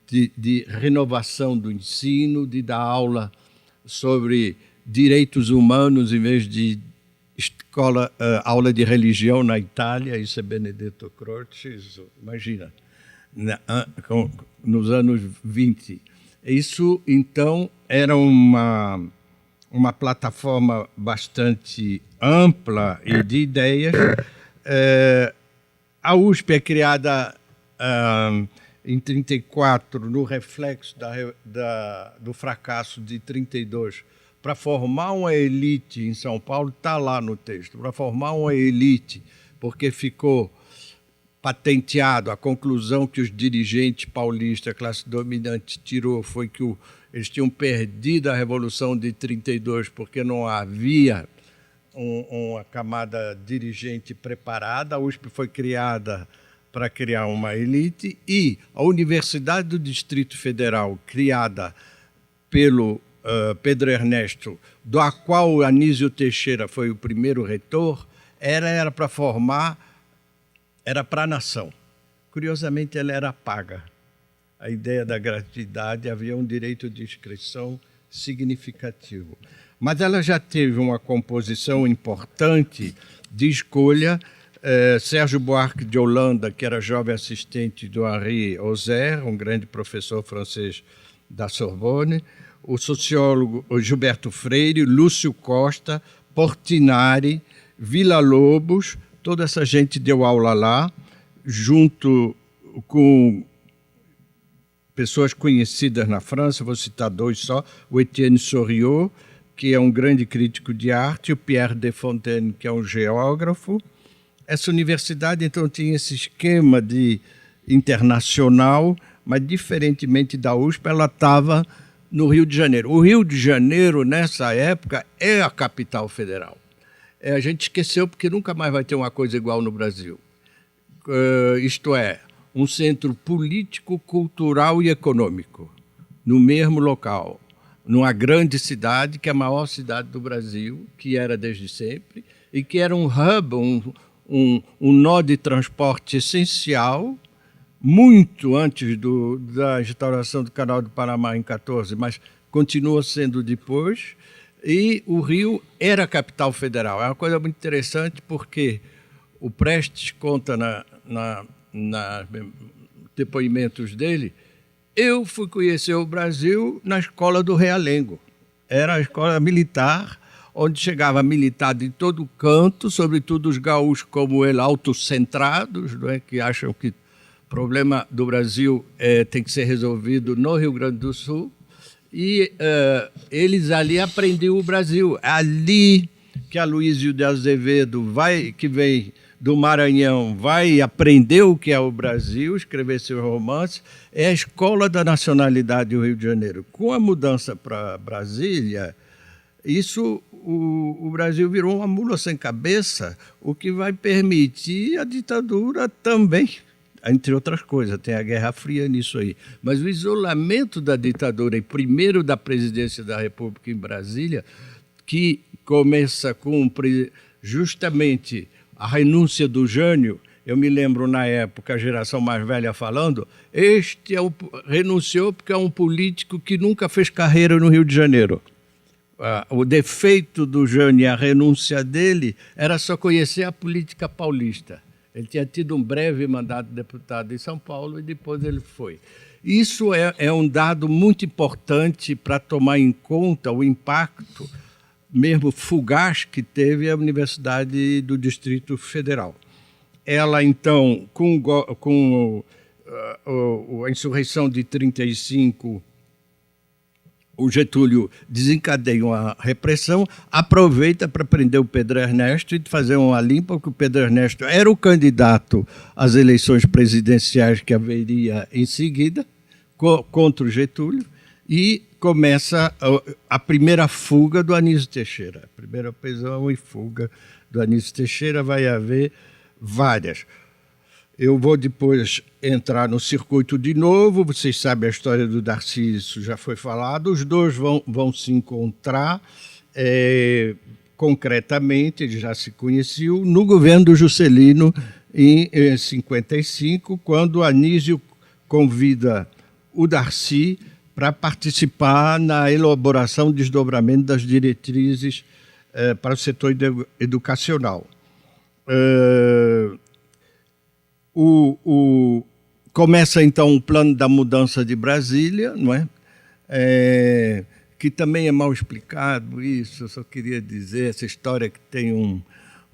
de renovação do ensino, de dar aula sobre direitos humanos em vez de aula de religião na Itália. Isso é Benedetto Croce, imagina, nos anos 20. Isso, então, era uma plataforma bastante ampla e de ideias. A USP é criada em 34, no reflexo do fracasso de 32, para formar uma elite em São Paulo, está lá no texto, para formar uma elite, porque ficou patenteado, a conclusão que os dirigentes paulistas, a classe dominante, tirou foi que eles tinham perdido a Revolução de 32 porque não havia uma camada dirigente preparada. A USP foi criada para criar uma elite, e a Universidade do Distrito Federal, criada pelo Pedro Ernesto, da qual Anísio Teixeira foi o primeiro reitor, era para formar, era para a nação. Curiosamente, ela era paga. A ideia da gratuidade, havia um direito de inscrição significativo. Mas ela já teve uma composição importante de escolha. Sérgio Buarque de Holanda, que era jovem assistente do Henri Auxerre, um grande professor francês da Sorbonne, o sociólogo Gilberto Freire, Lúcio Costa, Portinari, Villa-Lobos, toda essa gente deu aula lá, junto com pessoas conhecidas na França, vou citar dois só, o Etienne Soriot, que é um grande crítico de arte, e o Pierre Desfontaines, que é um geógrafo. Essa universidade, então, tinha esse esquema de internacional, mas, diferentemente da USP, ela estava no Rio de Janeiro. O Rio de Janeiro, nessa época, é a capital federal. A gente esqueceu porque nunca mais vai ter uma coisa igual no Brasil. Isto é, um centro político, cultural e econômico, no mesmo local, numa grande cidade, que é a maior cidade do Brasil, que era desde sempre, e que era um hub, um nó de transporte essencial, muito antes da instauração do Canal do Panamá em 14, mas continua sendo depois, e o Rio era a capital federal. É uma coisa muito interessante porque o Prestes conta na depoimentos dele, eu fui conhecer o Brasil na escola do Realengo. Era a escola militar, onde chegava militar de todo canto, sobretudo os gaúchos como ele, autocentrados, não é? Que acham que o problema do Brasil tem que ser resolvido no Rio Grande do Sul. E eles ali aprendiam o Brasil. Ali que Aloysio de Azevedo, que vem do Maranhão, vai aprender o que é o Brasil, escrever seu romance, é a escola da nacionalidade do Rio de Janeiro. Com a mudança para Brasília, o Brasil virou uma mula sem cabeça, o que vai permitir a ditadura também, entre outras coisas, tem a Guerra Fria nisso aí. Mas o isolamento da ditadura, e primeiro da presidência da República em Brasília, que começa com justamente a renúncia do Jânio. Eu me lembro, na época, a geração mais velha falando, renunciou porque é um político que nunca fez carreira no Rio de Janeiro. O defeito do Jânio e a renúncia dele era só conhecer a política paulista. Ele tinha tido um breve mandato de deputado em São Paulo e depois ele foi. Isso é um dado muito importante para tomar em conta o impacto, mesmo fugaz, que teve a Universidade do Distrito Federal. Ela, então, com a insurreição de 1935, o Getúlio desencadeia uma repressão, aproveita para prender o Pedro Ernesto e fazer uma limpa, porque o Pedro Ernesto era o candidato às eleições presidenciais que haveria em seguida, contra o Getúlio, e começa a primeira fuga do Anísio Teixeira. A primeira prisão e fuga do Anísio Teixeira, vai haver várias. Eu vou depois entrar no circuito de novo, vocês sabem a história do Darcy, isso já foi falado, os dois vão se encontrar concretamente, eles já se conheciam, no governo do Juscelino em 1955, quando o Anísio convida o Darcy para participar na elaboração e desdobramento das diretrizes para o setor educacional. Começa, então, o plano da mudança de Brasília, não é? Que também é mal explicado isso, eu só queria dizer essa história que tem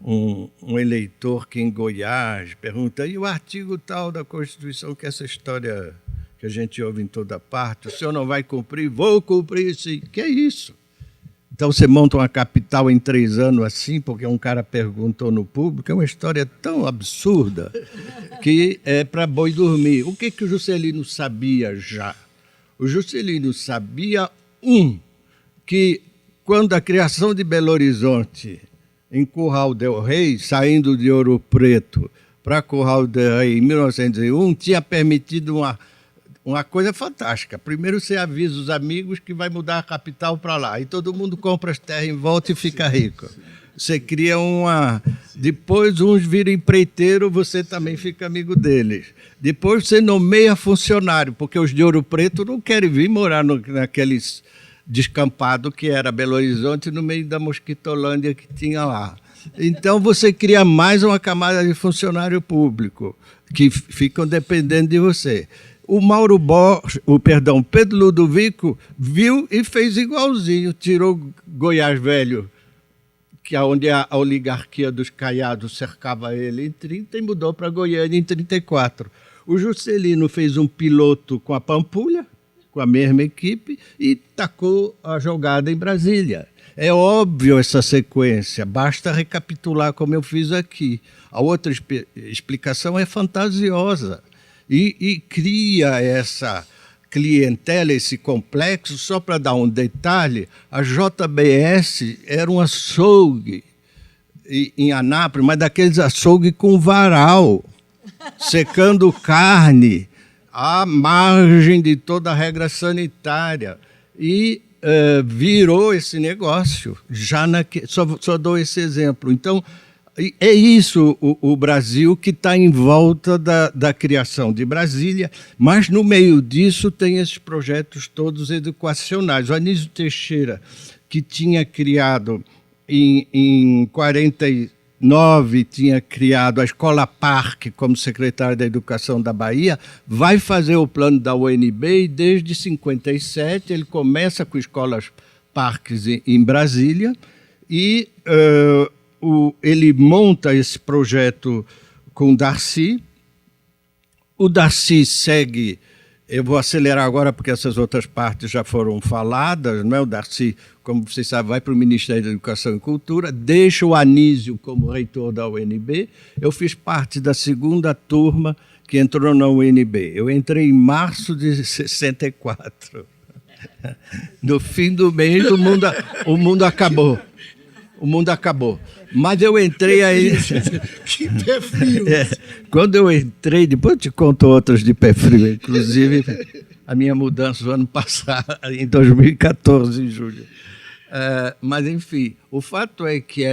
um eleitor que em Goiás pergunta, e o artigo tal da Constituição, que é essa história que a gente ouve em toda parte, o senhor não vai cumprir? Vou cumprir, sim. Que é isso? Então você monta uma capital em 3 anos assim, porque um cara perguntou no público, é uma história tão absurda que é para boi dormir. O que o Juscelino sabia já? O Juscelino sabia, que quando a criação de Belo Horizonte, em Curral del Rei, saindo de Ouro Preto para Curral del Rei em 1901, tinha permitido uma coisa fantástica. Primeiro você avisa os amigos que vai mudar a capital para lá. E todo mundo compra as terras em volta e fica rico. Você cria Depois uns viram empreiteiro, você também fica amigo deles. Depois você nomeia funcionário, porque os de Ouro Preto não querem vir morar descampado que era Belo Horizonte, no meio da mosquitolândia que tinha lá. Então você cria mais uma camada de funcionário público que ficam dependendo de você. O Pedro Ludovico viu e fez igualzinho, tirou Goiás Velho, que é onde a oligarquia dos Caiados cercava ele em 30 e mudou para Goiânia em 34. O Juscelino fez um piloto com a Pampulha, com a mesma equipe, e tacou a jogada em Brasília. É óbvio essa sequência, basta recapitular como eu fiz aqui. A outra explicação é fantasiosa e cria essa clientela, esse complexo. Só para dar um detalhe, a JBS era um açougue em Anápolis, mas daqueles açougue com varal, secando carne, à margem de toda a regra sanitária. E virou esse negócio. Só dou esse exemplo. Então, é isso o Brasil que está em volta da criação de Brasília, mas no meio disso tem esses projetos todos educacionais. O Anísio Teixeira, que tinha criado em 49, tinha criado a Escola Parque como secretário da Educação da Bahia, vai fazer o plano da UNB e desde 57 ele começa com escolas parques em Brasília e ele monta esse projeto com o Darcy. O Darcy segue, eu vou acelerar agora porque essas outras partes já foram faladas, não é? O Darcy, como vocês sabem, vai para o Ministério da Educação e Cultura, deixa o Anísio como reitor da UNB. Eu fiz parte da segunda turma que entrou na UNB. Eu entrei em março de 64. No fim do mês, o mundo acabou. O mundo acabou. Mas eu entrei aí... Que pé frio! Quando eu entrei, depois eu te conto outras de pé frio, inclusive a minha mudança no ano passado, em 2014, em julho. Mas, enfim, o fato é que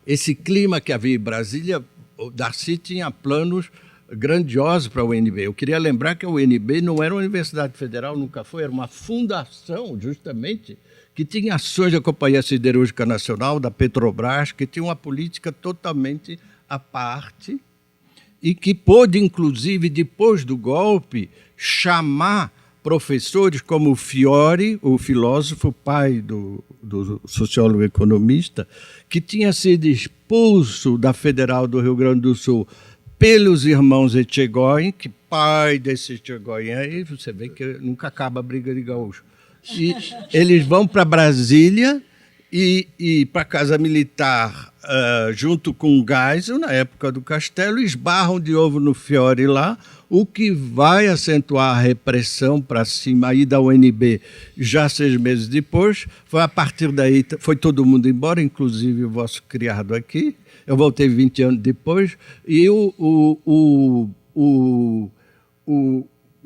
esse clima que havia em Brasília, o Darcy tinha planos grandiosos para a UNB. Eu queria lembrar que a UNB não era uma universidade federal, nunca foi, era uma fundação, justamente, que tinha ações da Companhia Siderúrgica Nacional, da Petrobras, que tinha uma política totalmente à parte e que pôde, inclusive, depois do golpe, chamar professores como o Fiore, o filósofo, pai do sociólogo economista, que tinha sido expulso da Federal do Rio Grande do Sul pelos irmãos Etchegóin, que pai desse Etchegóin aí, você vê que nunca acaba a briga de gaúcho. E eles vão para Brasília e para a Casa Militar, junto com o Geisel, na época do Castelo, esbarram de novo no Fiore lá, o que vai acentuar a repressão para cima aí da UNB já 6 meses depois. Foi a partir daí, foi todo mundo embora, inclusive o vosso criado aqui. Eu voltei 20 anos depois e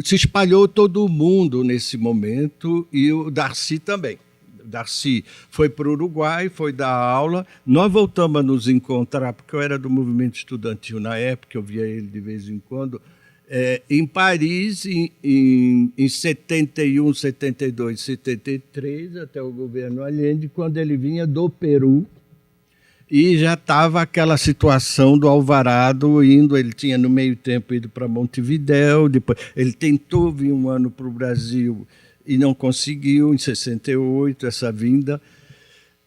se espalhou todo mundo nesse momento e o Darcy também. O Darcy foi para o Uruguai, foi dar aula. Nós voltamos a nos encontrar, porque eu era do movimento estudantil na época, eu via ele de vez em quando, em Paris, em 71, 72, 73, até o governo Allende, quando ele vinha do Peru, e já estava aquela situação do Alvarado indo, ele tinha no meio tempo ido para Montevidéu, depois ele tentou vir um ano para o Brasil e não conseguiu, em 68, essa vinda.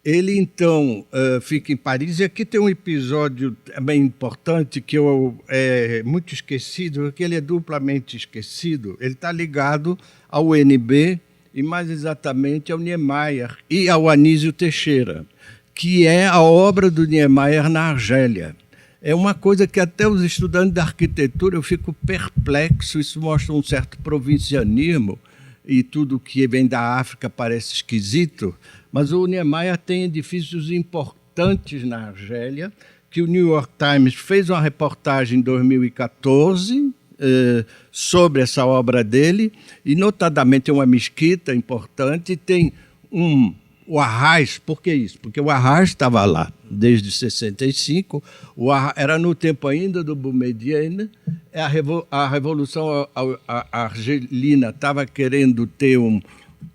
Ele, então, fica em Paris, e aqui tem um episódio bem importante que é muito esquecido, porque ele é duplamente esquecido. Ele está ligado ao UNB e, mais exatamente, ao Niemeyer e ao Anísio Teixeira, que é a obra do Niemeyer na Argélia. É uma coisa que até os estudantes da arquitetura eu fico perplexo, isso mostra um certo provincianismo, e tudo que vem da África parece esquisito, mas o Niemeyer tem edifícios importantes na Argélia, que o New York Times fez uma reportagem em 2014 sobre essa obra dele, e notadamente uma mesquita importante, tem o Arraiz. Por que isso? Porque o Arraiz estava lá desde 65, era no tempo ainda do Boumediene, A Revolução Argelina estava querendo ter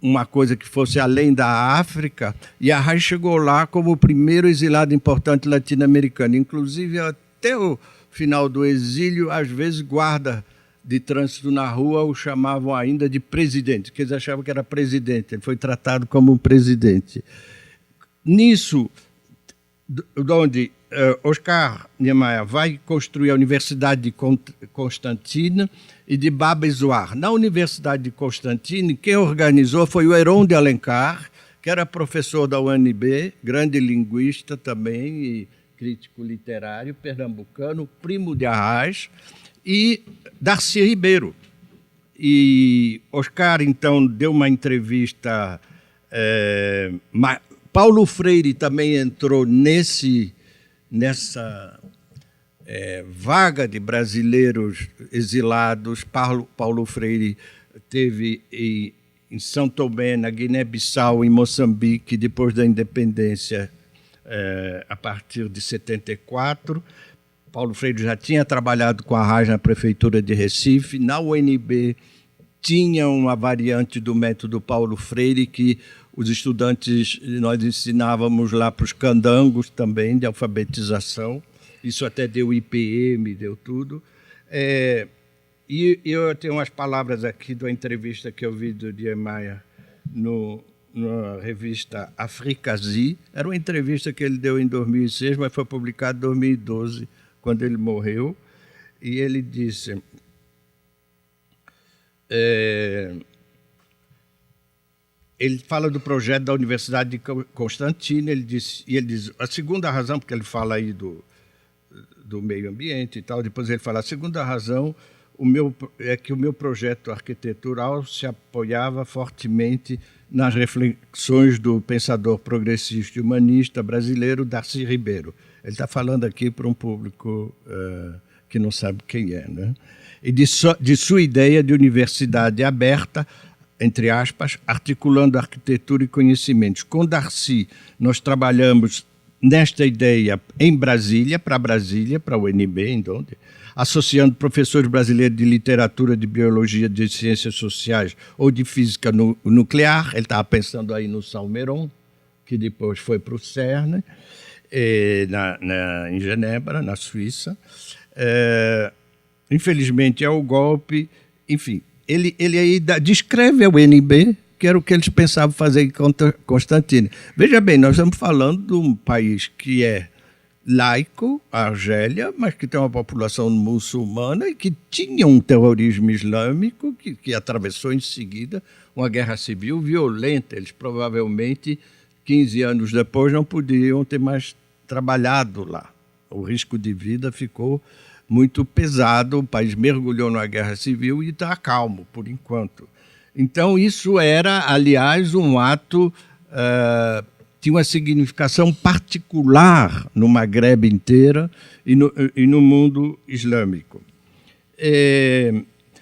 uma coisa que fosse além da África, e Arraes chegou lá como o primeiro exilado importante latino-americano. Inclusive, até o final do exílio, às vezes, guarda de trânsito na rua o chamavam ainda de presidente, porque eles achavam que era presidente. Ele foi tratado como um presidente. Nisso, onde Oscar Niemeyer vai construir a Universidade de Constantine e de Bab-el-Zohar. Na Universidade de Constantine, quem organizou foi o Heron de Alencar, que era professor da UNB, grande linguista também e crítico literário, pernambucano, primo de Arraes, e Darcy Ribeiro. E Oscar, então, deu uma entrevista. Paulo Freire também entrou nessa vaga de brasileiros exilados. Paulo Freire teve em São Tomé, na Guiné-Bissau, em Moçambique, depois da independência, a partir de 74. Paulo Freire já tinha trabalhado com Arraes na prefeitura de Recife. Na UNB tinha uma variante do método Paulo Freire que os estudantes, nós ensinávamos lá para os candangos também, de alfabetização. Isso até deu IPM, deu tudo. E eu tenho umas palavras aqui da entrevista que eu vi do Niemeyer na revista Africazi. Era uma entrevista que ele deu em 2006, mas foi publicada em 2012, quando ele morreu. E ele disse... ele fala do projeto da Universidade de Constantine, ele diz, a segunda razão, porque ele fala aí do meio ambiente e tal, depois ele fala, a segunda razão é que o meu projeto arquitetural se apoiava fortemente nas reflexões do pensador progressista e humanista brasileiro Darcy Ribeiro. Ele está falando aqui para um público que não sabe quem é, né? E de sua ideia de universidade aberta, entre aspas, articulando arquitetura e conhecimentos. Com Darcy, nós trabalhamos nesta ideia em Brasília, para a UNB, então, associando professores brasileiros de literatura, de biologia, de ciências sociais ou de física nuclear. Ele estava pensando aí no Salmeron, que depois foi para o CERN, em Genebra, na Suíça. Infelizmente, é o golpe, enfim... Ele aí descreve a UNB, que era o que eles pensavam fazer em Constantine. Veja bem, nós estamos falando de um país que é laico, a Argélia, mas que tem uma população muçulmana e que tinha um terrorismo islâmico que atravessou em seguida uma guerra civil violenta. Eles provavelmente, 15 anos depois, não podiam ter mais trabalhado lá. O risco de vida ficou muito pesado, o país mergulhou numa guerra civil e está calmo, por enquanto. Então, isso era, aliás, um ato, tinha uma significação particular no Maghreb inteira e no mundo islâmico.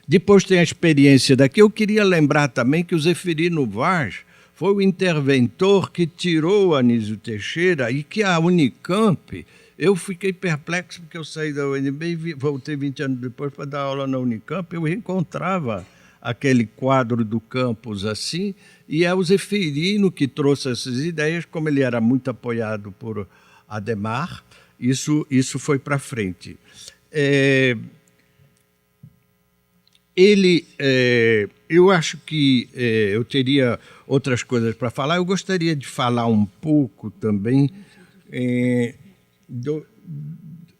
Depois tem a experiência daqui. Eu queria lembrar também que o Zeferino Vaz foi o interventor que tirou Anísio Teixeira e que a Unicamp... Eu fiquei perplexo porque eu saí da UNB e voltei 20 anos depois para dar aula na Unicamp. Eu encontrava aquele quadro do campus assim, e é o Zeferino que trouxe essas ideias, como ele era muito apoiado por Adhemar, isso foi para frente. Eu acho que eu teria outras coisas para falar. Eu gostaria de falar um pouco também...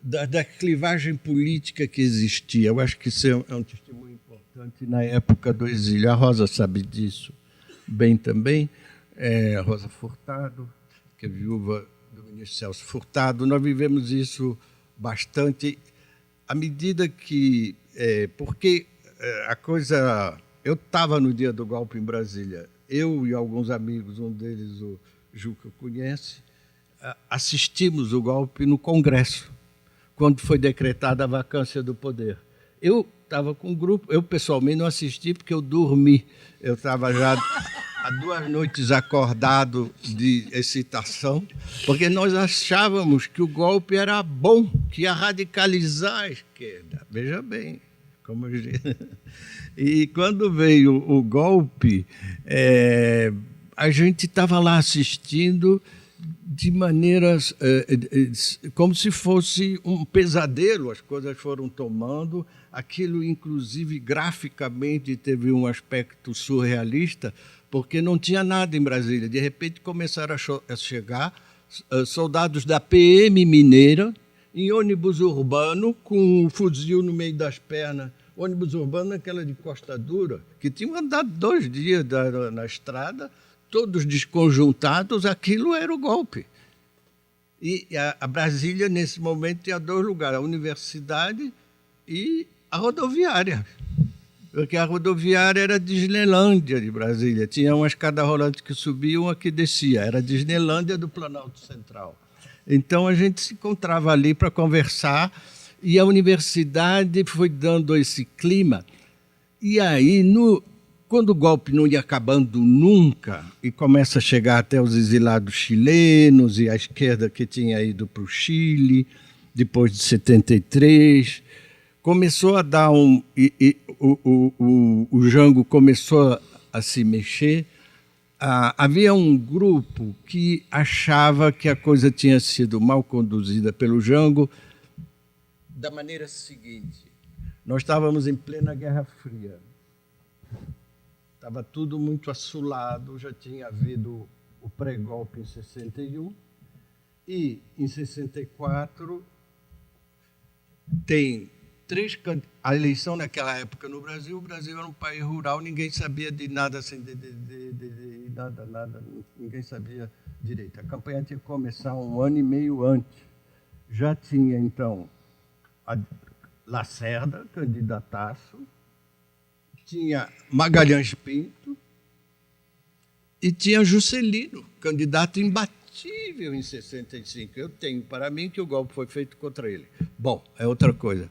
Da clivagem política que existia. Eu acho que isso é um testemunho importante na época do exílio. A Rosa sabe disso bem também. A Rosa Furtado, que é viúva do ministro Celso Furtado. Nós vivemos isso bastante à medida que... porque a coisa... Eu estava no dia do golpe em Brasília. Eu e alguns amigos, um deles o Juca conhece, assistimos o golpe no Congresso, quando foi decretada a vacância do poder. Eu estava com um grupo, eu pessoalmente não assisti porque eu dormi. Eu estava já há 2 noites acordado de excitação, porque nós achávamos que o golpe era bom, que ia radicalizar a esquerda. veja bem. E quando veio o golpe, a gente estava lá assistindo de maneiras como se fosse um pesadelo, as coisas foram tomando, aquilo inclusive graficamente teve um aspecto surrealista, porque não tinha nada em Brasília. De repente começaram a chegar soldados da PM Mineira, em ônibus urbano, com um fuzil no meio das pernas. Ônibus urbano, aquela de costa dura, que tinham andado 2 dias na estrada, todos desconjuntados, aquilo era o golpe. E a Brasília, nesse momento, tinha 2 lugares, a universidade e a rodoviária. Porque a rodoviária era a Disneylândia de Brasília. Tinha uma escada rolante que subia e uma que descia. Era a Disneylândia do Planalto Central. Então, a gente se encontrava ali para conversar e a universidade foi dando esse clima. E aí, quando o golpe não ia acabando nunca e começa a chegar até os exilados chilenos e a esquerda que tinha ido para o Chile, depois de 73, começou a dar o Jango começou a se mexer. Havia um grupo que achava que a coisa tinha sido mal conduzida pelo Jango da maneira seguinte. Nós estávamos em plena Guerra Fria. Estava tudo muito assolado, já tinha havido o pré-golpe em 61 e, em 64, tem 3 candidatos. A eleição naquela época no Brasil, o Brasil era um país rural, ninguém sabia de nada, assim, nada, ninguém sabia direito. A campanha tinha que começar 1 ano e meio antes. Já tinha, então, a Lacerda, candidataço, tinha Magalhães Pinto e tinha Juscelino, candidato imbatível em 65. Eu tenho para mim que o golpe foi feito contra ele. Bom, é outra coisa.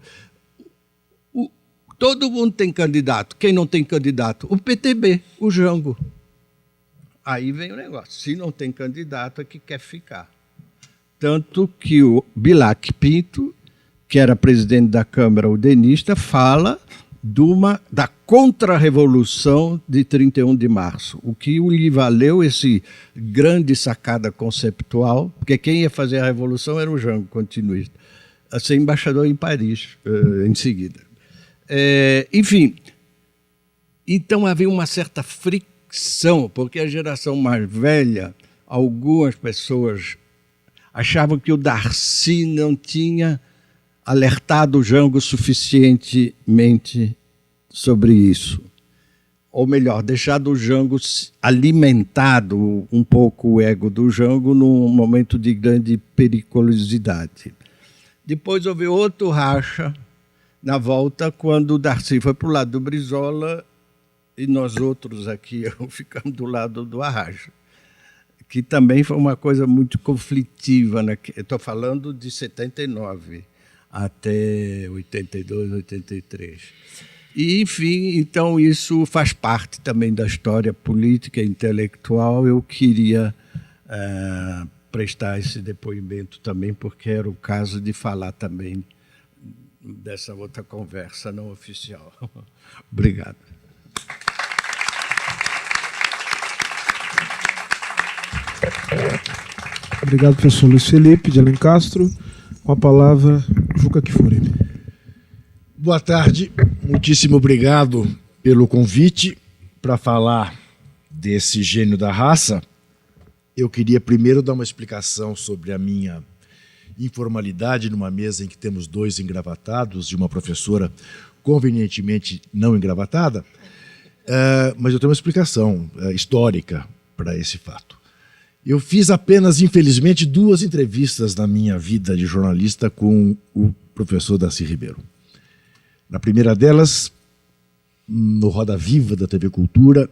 Todo mundo tem candidato. Quem não tem candidato? O PTB, o Jango. Aí vem o negócio. Se não tem candidato, é que quer ficar. Tanto que o Bilac Pinto, que era presidente da Câmara udenista, fala da contra-revolução de 31 de março, o que lhe valeu esse grande sacada conceptual, porque quem ia fazer a revolução era o Jango, continuista, a ser embaixador em Paris, em seguida. Enfim, então havia uma certa fricção, porque a geração mais velha, algumas pessoas achavam que o Darcy não tinha alertado o Jango suficientemente sobre isso. Ou melhor, deixado o Jango alimentado um pouco o ego do Jango num momento de grande periculosidade. Depois houve outro racha na volta, quando o Darcy foi para o lado do Brizola e nós outros aqui ficamos do lado do Arrajo, que também foi uma coisa muito conflitiva. Estou falando de 79 até 82, 83. E, enfim, então isso faz parte também da história política e intelectual. Eu queria prestar esse depoimento também, porque era o caso de falar também dessa outra conversa não oficial. Obrigado. Obrigado, professor Luiz Felipe de Alencastro. Com a palavra, Juca Kfouri. Boa tarde, muitíssimo obrigado pelo convite para falar desse gênio da raça. Eu queria primeiro dar uma explicação sobre a minha informalidade numa mesa em que temos 2 engravatados e uma professora convenientemente não engravatada, mas eu tenho uma explicação histórica para esse fato. Eu fiz apenas, infelizmente, 2 entrevistas na minha vida de jornalista com o professor Darcy Ribeiro. Na primeira delas, no Roda Viva da TV Cultura,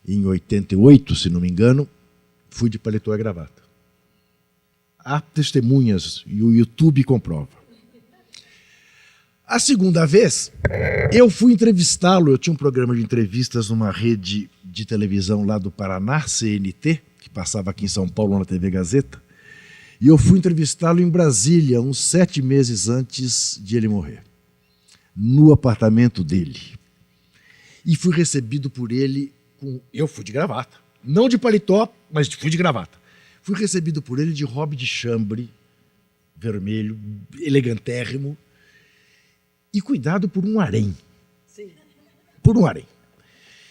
em 88, se não me engano, fui de paletó e gravata. Há testemunhas e o YouTube comprova. A segunda vez, eu fui entrevistá-lo. Eu tinha um programa de entrevistas numa rede de televisão lá do Paraná, CNT, que passava aqui em São Paulo na TV Gazeta, e eu fui entrevistá-lo em Brasília, uns 7 meses antes de ele morrer. no apartamento dele. E fui recebido por ele com... Eu fui de gravata. Não de paletó, mas fui de gravata. Fui recebido por ele de robe de chambre, vermelho, elegantérrimo, e cuidado por um harém. Sim. Por um harém.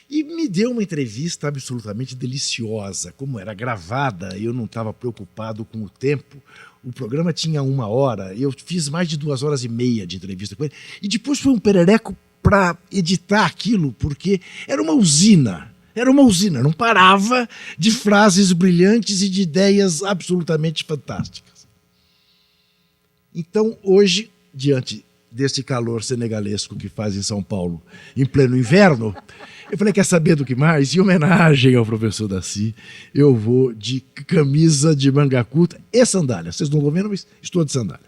E me deu uma entrevista absolutamente deliciosa. Como era gravada, eu não estava preocupado com o tempo. O programa tinha 1 hora, eu fiz mais de 2h30 de entrevista com ele. E depois foi um perereco para editar aquilo, porque era uma usina. Era uma usina, não parava de frases brilhantes e de ideias absolutamente fantásticas. Então, hoje, diante desse calor senegalesco que faz em São Paulo, em pleno inverno, eu falei, quer saber do que mais? Em homenagem ao professor Daci, eu vou de camisa de manga curta e sandália. Vocês não estão vendo, mas estou de sandália.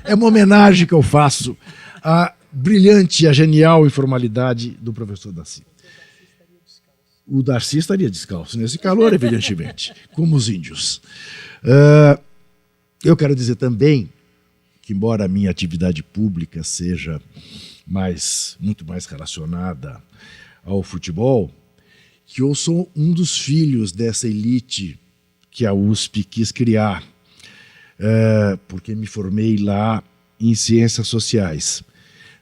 É uma homenagem que eu faço à brilhante e à genial informalidade do professor Daci. O Darcy estaria descalço nesse calor, evidentemente, como os índios. Eu quero dizer também que, embora a minha atividade pública seja muito mais relacionada ao futebol, que eu sou um dos filhos dessa elite que a USP quis criar, porque me formei lá em Ciências Sociais.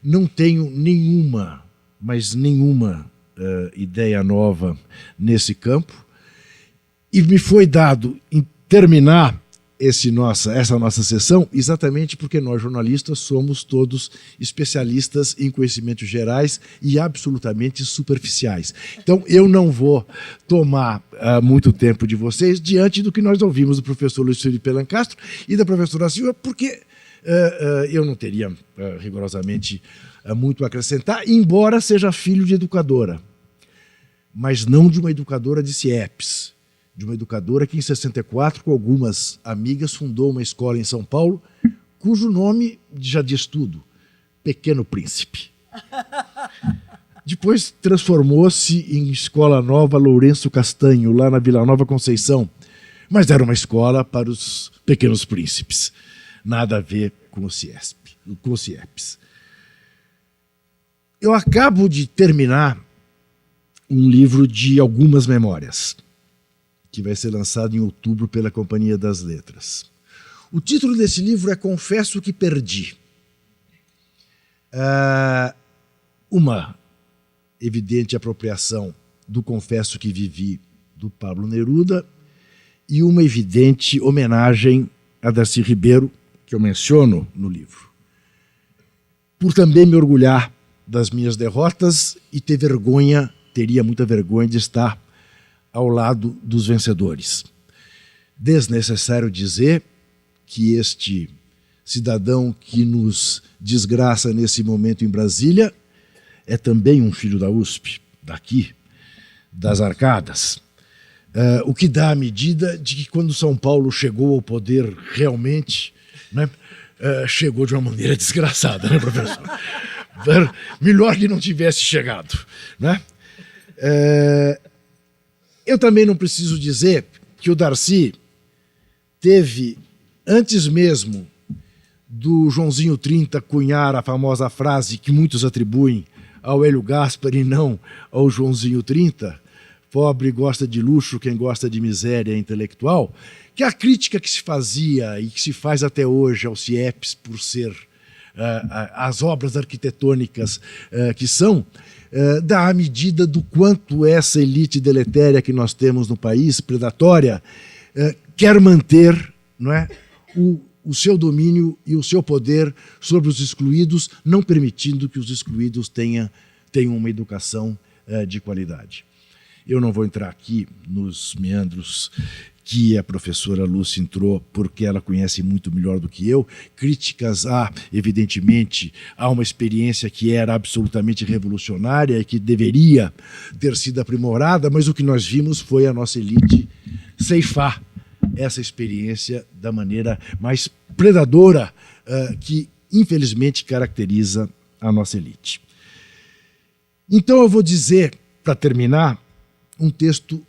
Não tenho nenhuma, mas nenhuma ideia nova nesse campo, e me foi dado em terminar essa nossa sessão exatamente porque nós jornalistas somos todos especialistas em conhecimentos gerais e absolutamente superficiais. Então eu não vou tomar muito tempo de vocês diante do que nós ouvimos do professor Luiz Felipe Lencastre e da professora Silva, porque eu não teria rigorosamente muito a acrescentar, embora seja filho de educadora, mas não de uma educadora de CIEPs, de uma educadora que em 64, com algumas amigas, fundou uma escola em São Paulo, cujo nome já diz tudo, Pequeno Príncipe. Depois transformou-se em Escola Nova Lourenço Castanho, lá na Vila Nova Conceição, mas era uma escola para os pequenos príncipes, nada a ver com o CIEPs. Eu acabo de terminar um livro de algumas memórias, que vai ser lançado em outubro pela Companhia das Letras. O título desse livro é Confesso que Perdi. Uma evidente apropriação do Confesso que Vivi, do Pablo Neruda, e uma evidente homenagem a Darcy Ribeiro, que eu menciono no livro. Por também me orgulhar das minhas derrotas e teria muita vergonha de estar ao lado dos vencedores. Desnecessário dizer que este cidadão que nos desgraça nesse momento em Brasília é também um filho da USP, daqui, das Arcadas. O que dá a medida de que quando São Paulo chegou ao poder realmente, né, chegou de uma maneira desgraçada, né, professor? Melhor que não tivesse chegado, né? Eu também não preciso dizer que o Darcy teve, antes mesmo do Joãozinho 30 cunhar a famosa frase que muitos atribuem ao Hélio Gaspar e não ao Joãozinho 30, pobre gosta de luxo, quem gosta de miséria é intelectual, que a crítica que se fazia e que se faz até hoje ao CIEPs por ser as obras arquitetônicas que são, dá a medida do quanto essa elite deletéria que nós temos no país, predatória, quer manter, não é, o seu domínio e o seu poder sobre os excluídos, não permitindo que os excluídos tenham uma educação de qualidade. Eu não vou entrar aqui nos meandros que a professora Lúcia entrou, porque ela conhece muito melhor do que eu. Críticas evidentemente, a uma experiência que era absolutamente revolucionária e que deveria ter sido aprimorada, mas o que nós vimos foi a nossa elite ceifar essa experiência da maneira mais predadora que, infelizmente, caracteriza a nossa elite. Então eu vou dizer, para terminar, um texto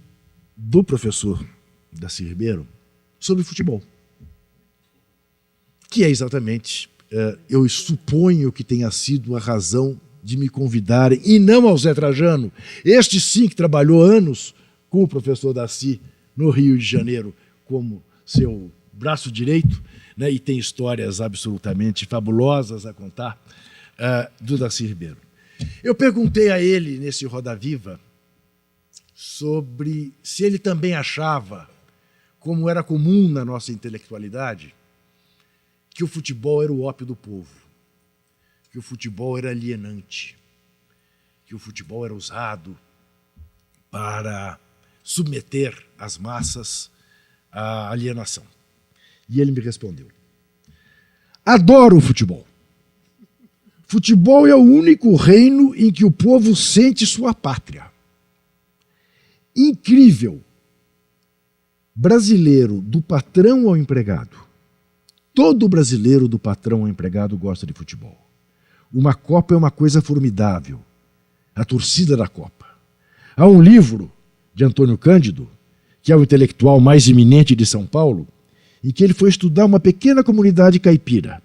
do professor Darcy Ribeiro sobre futebol, que é exatamente eu suponho que tenha sido a razão de me convidarem, e não ao Zé Trajano, este sim que trabalhou anos com o professor Daci no Rio de Janeiro como seu braço direito, né, e tem histórias absolutamente fabulosas a contar, do Daci Ribeiro. Eu perguntei a ele, nesse Roda Viva, sobre se ele também achava, como era comum na nossa intelectualidade, que o futebol era o ópio do povo, que o futebol era alienante, que o futebol era usado para submeter as massas à alienação. E ele me respondeu: adoro o futebol. Futebol é o único reino em que o povo sente sua pátria. Incrível. Brasileiro, do patrão ao empregado. Todo brasileiro, do patrão ao empregado, gosta de futebol. Uma Copa é uma coisa formidável. A torcida da Copa. Há um livro de Antônio Cândido, que é o intelectual mais eminente de São Paulo, em que ele foi estudar uma pequena comunidade caipira.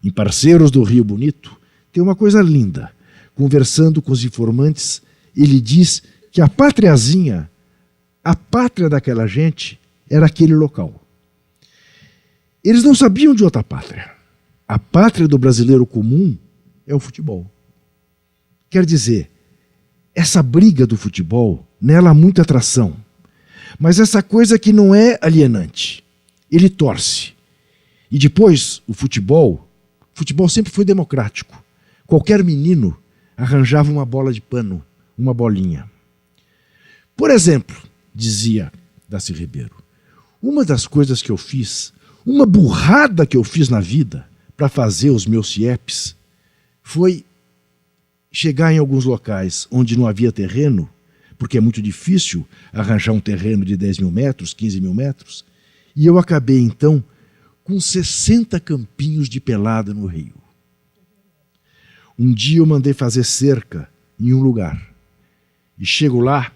Em Parceiros do Rio Bonito, tem uma coisa linda. Conversando com os informantes, ele diz que a pátriazinha, a pátria daquela gente, era aquele local. Eles não sabiam de outra pátria. A pátria do brasileiro comum é o futebol. Quer dizer, essa briga do futebol, nela há muita atração. Mas essa coisa que não é alienante. Ele torce. E depois, o futebol sempre foi democrático. Qualquer menino arranjava uma bola de pano, uma bolinha. Por exemplo, dizia Daci Ribeiro, uma das coisas que eu fiz, uma burrada que eu fiz na vida para fazer os meus CIEPs, foi chegar em alguns locais onde não havia terreno, porque é muito difícil arranjar um terreno de 10 mil metros, 15 mil metros, e eu acabei, então, com 60 campinhos de pelada no Rio. Um dia eu mandei fazer cerca em um lugar, e chego lá,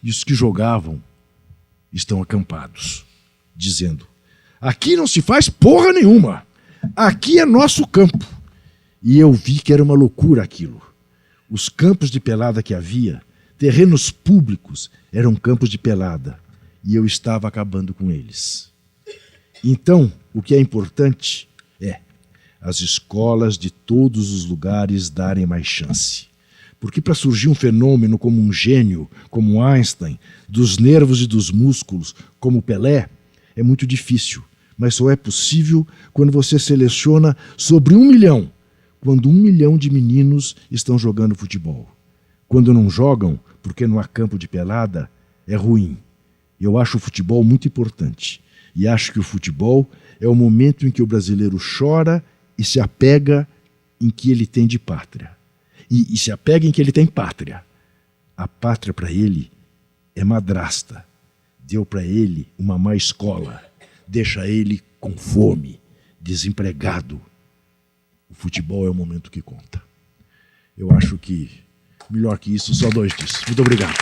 e os que jogavam estão acampados, dizendo: aqui não se faz porra nenhuma, aqui é nosso campo. E eu vi que era uma loucura aquilo. Os campos de pelada que havia, terrenos públicos, eram campos de pelada, e eu estava acabando com eles. Então, o que é importante é as escolas de todos os lugares darem mais chance. Porque para surgir um fenômeno como um gênio, como Einstein, dos nervos e dos músculos, como Pelé, é muito difícil. Mas só é possível quando você seleciona sobre 1 milhão, quando 1 milhão de meninos estão jogando futebol. Quando não jogam, porque não há campo de pelada, é ruim. Eu acho o futebol muito importante. E acho que o futebol é o momento em que o brasileiro chora e se apega em que ele tem de pátria. E se apega em que ele tem pátria. A pátria para ele é madrasta. Deu para ele uma má escola. Deixa ele com fome, desempregado. O futebol é o momento que conta. Eu acho que, melhor que isso, só 2 dias. Muito obrigado.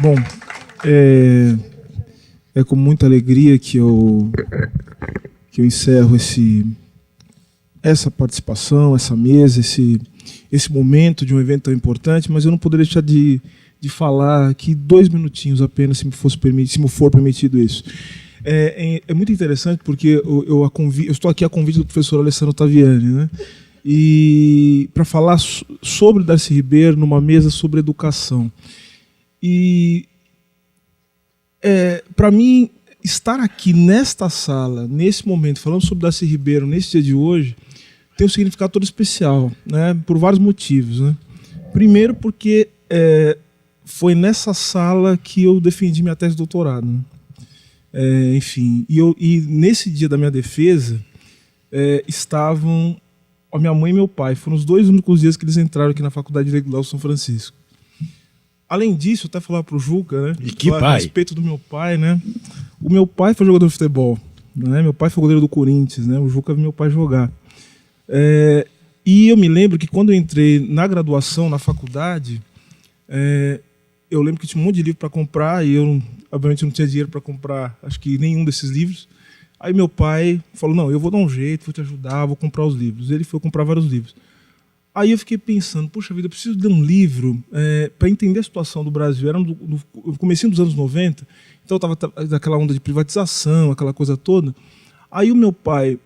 Bom, é com muita alegria que eu encerro essa participação, essa mesa, esse momento de um evento tão importante, mas eu não poderia deixar de falar aqui 2 minutinhos apenas, se me for permitido isso. É muito interessante porque eu estou aqui a convite do professor Alessandro Taviani, né? E para falar sobre Daci Ribeiro numa mesa sobre educação. E para mim, estar aqui nesta sala, nesse momento, falando sobre Daci Ribeiro, nesse dia de hoje, tem um significado todo especial, né? Por vários motivos, né? Primeiro porque foi nessa sala que eu defendi minha tese de doutorado, né? Enfim, e nesse dia da minha defesa estavam a minha mãe e meu pai. Foram os 2 únicos dias que eles entraram aqui na Faculdade de Direito do São Francisco. Além disso, eu até falar para o Juca, né? E que pai! A respeito do meu pai, né? O meu pai foi jogador de futebol, né? Meu pai foi goleiro do Corinthians, né? O Juca viu meu pai jogar. E eu me lembro que quando eu entrei na graduação, na faculdade, eu lembro que tinha um monte de livro para comprar e eu, obviamente, não tinha dinheiro para comprar, acho que nenhum desses livros. Aí meu pai falou, não, eu vou dar um jeito, vou te ajudar, vou comprar os livros. Ele foi comprar vários livros. Aí eu fiquei pensando, puxa vida, eu preciso de um livro para entender a situação do Brasil. Era no comecinho dos anos 90, então estava daquela onda de privatização, aquela coisa toda. Aí o meu pai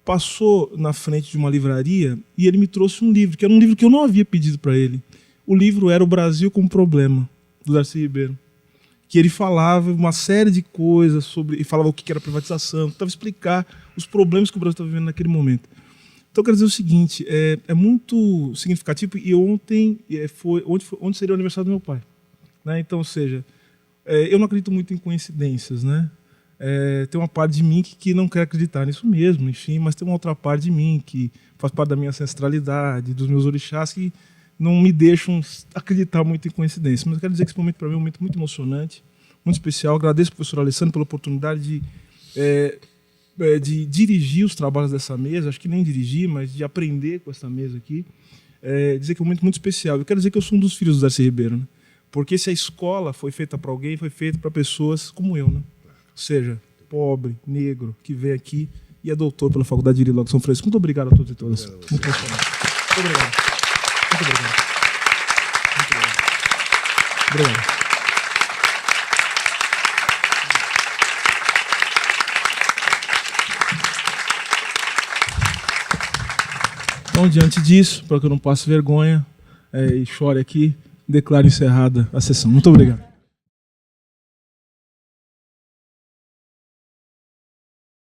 passou na frente de uma livraria e ele me trouxe um livro, que era um livro que eu não havia pedido para ele. O livro era O Brasil como Problema, do Darcy Ribeiro. Que ele falava uma série de coisas sobre, e falava o que era privatização, tentava explicar os problemas que o Brasil estava vivendo naquele momento. Então, eu quero dizer o seguinte, é muito significativo, e ontem onde seria o aniversário do meu pai. Né? Então, ou seja, eu não acredito muito em coincidências, né? Tem uma parte de mim que não quer acreditar nisso mesmo, enfim, mas tem uma outra parte de mim que faz parte da minha ancestralidade, dos meus orixás, que não me deixam acreditar muito em coincidências. Mas eu quero dizer que esse momento para mim é um momento muito emocionante, muito especial. Agradeço ao professor Alessandro pela oportunidade de dirigir os trabalhos dessa mesa, acho que nem dirigir, mas de aprender com essa mesa aqui. Dizer que é um momento muito especial. Eu quero dizer que eu sou um dos filhos do Darcy Ribeiro, né? Porque se a escola foi feita para alguém, foi feita para pessoas como eu, né? Ou seja, pobre, negro, que vem aqui e é doutor pela Faculdade de Direito de São Francisco. Muito obrigado a todos e todas. Muito emocionante. Muito obrigado. Muito obrigado. Muito obrigado. Obrigado. Então, diante disso, para que eu não passe vergonha e chore aqui, declaro encerrada a sessão. Muito obrigado.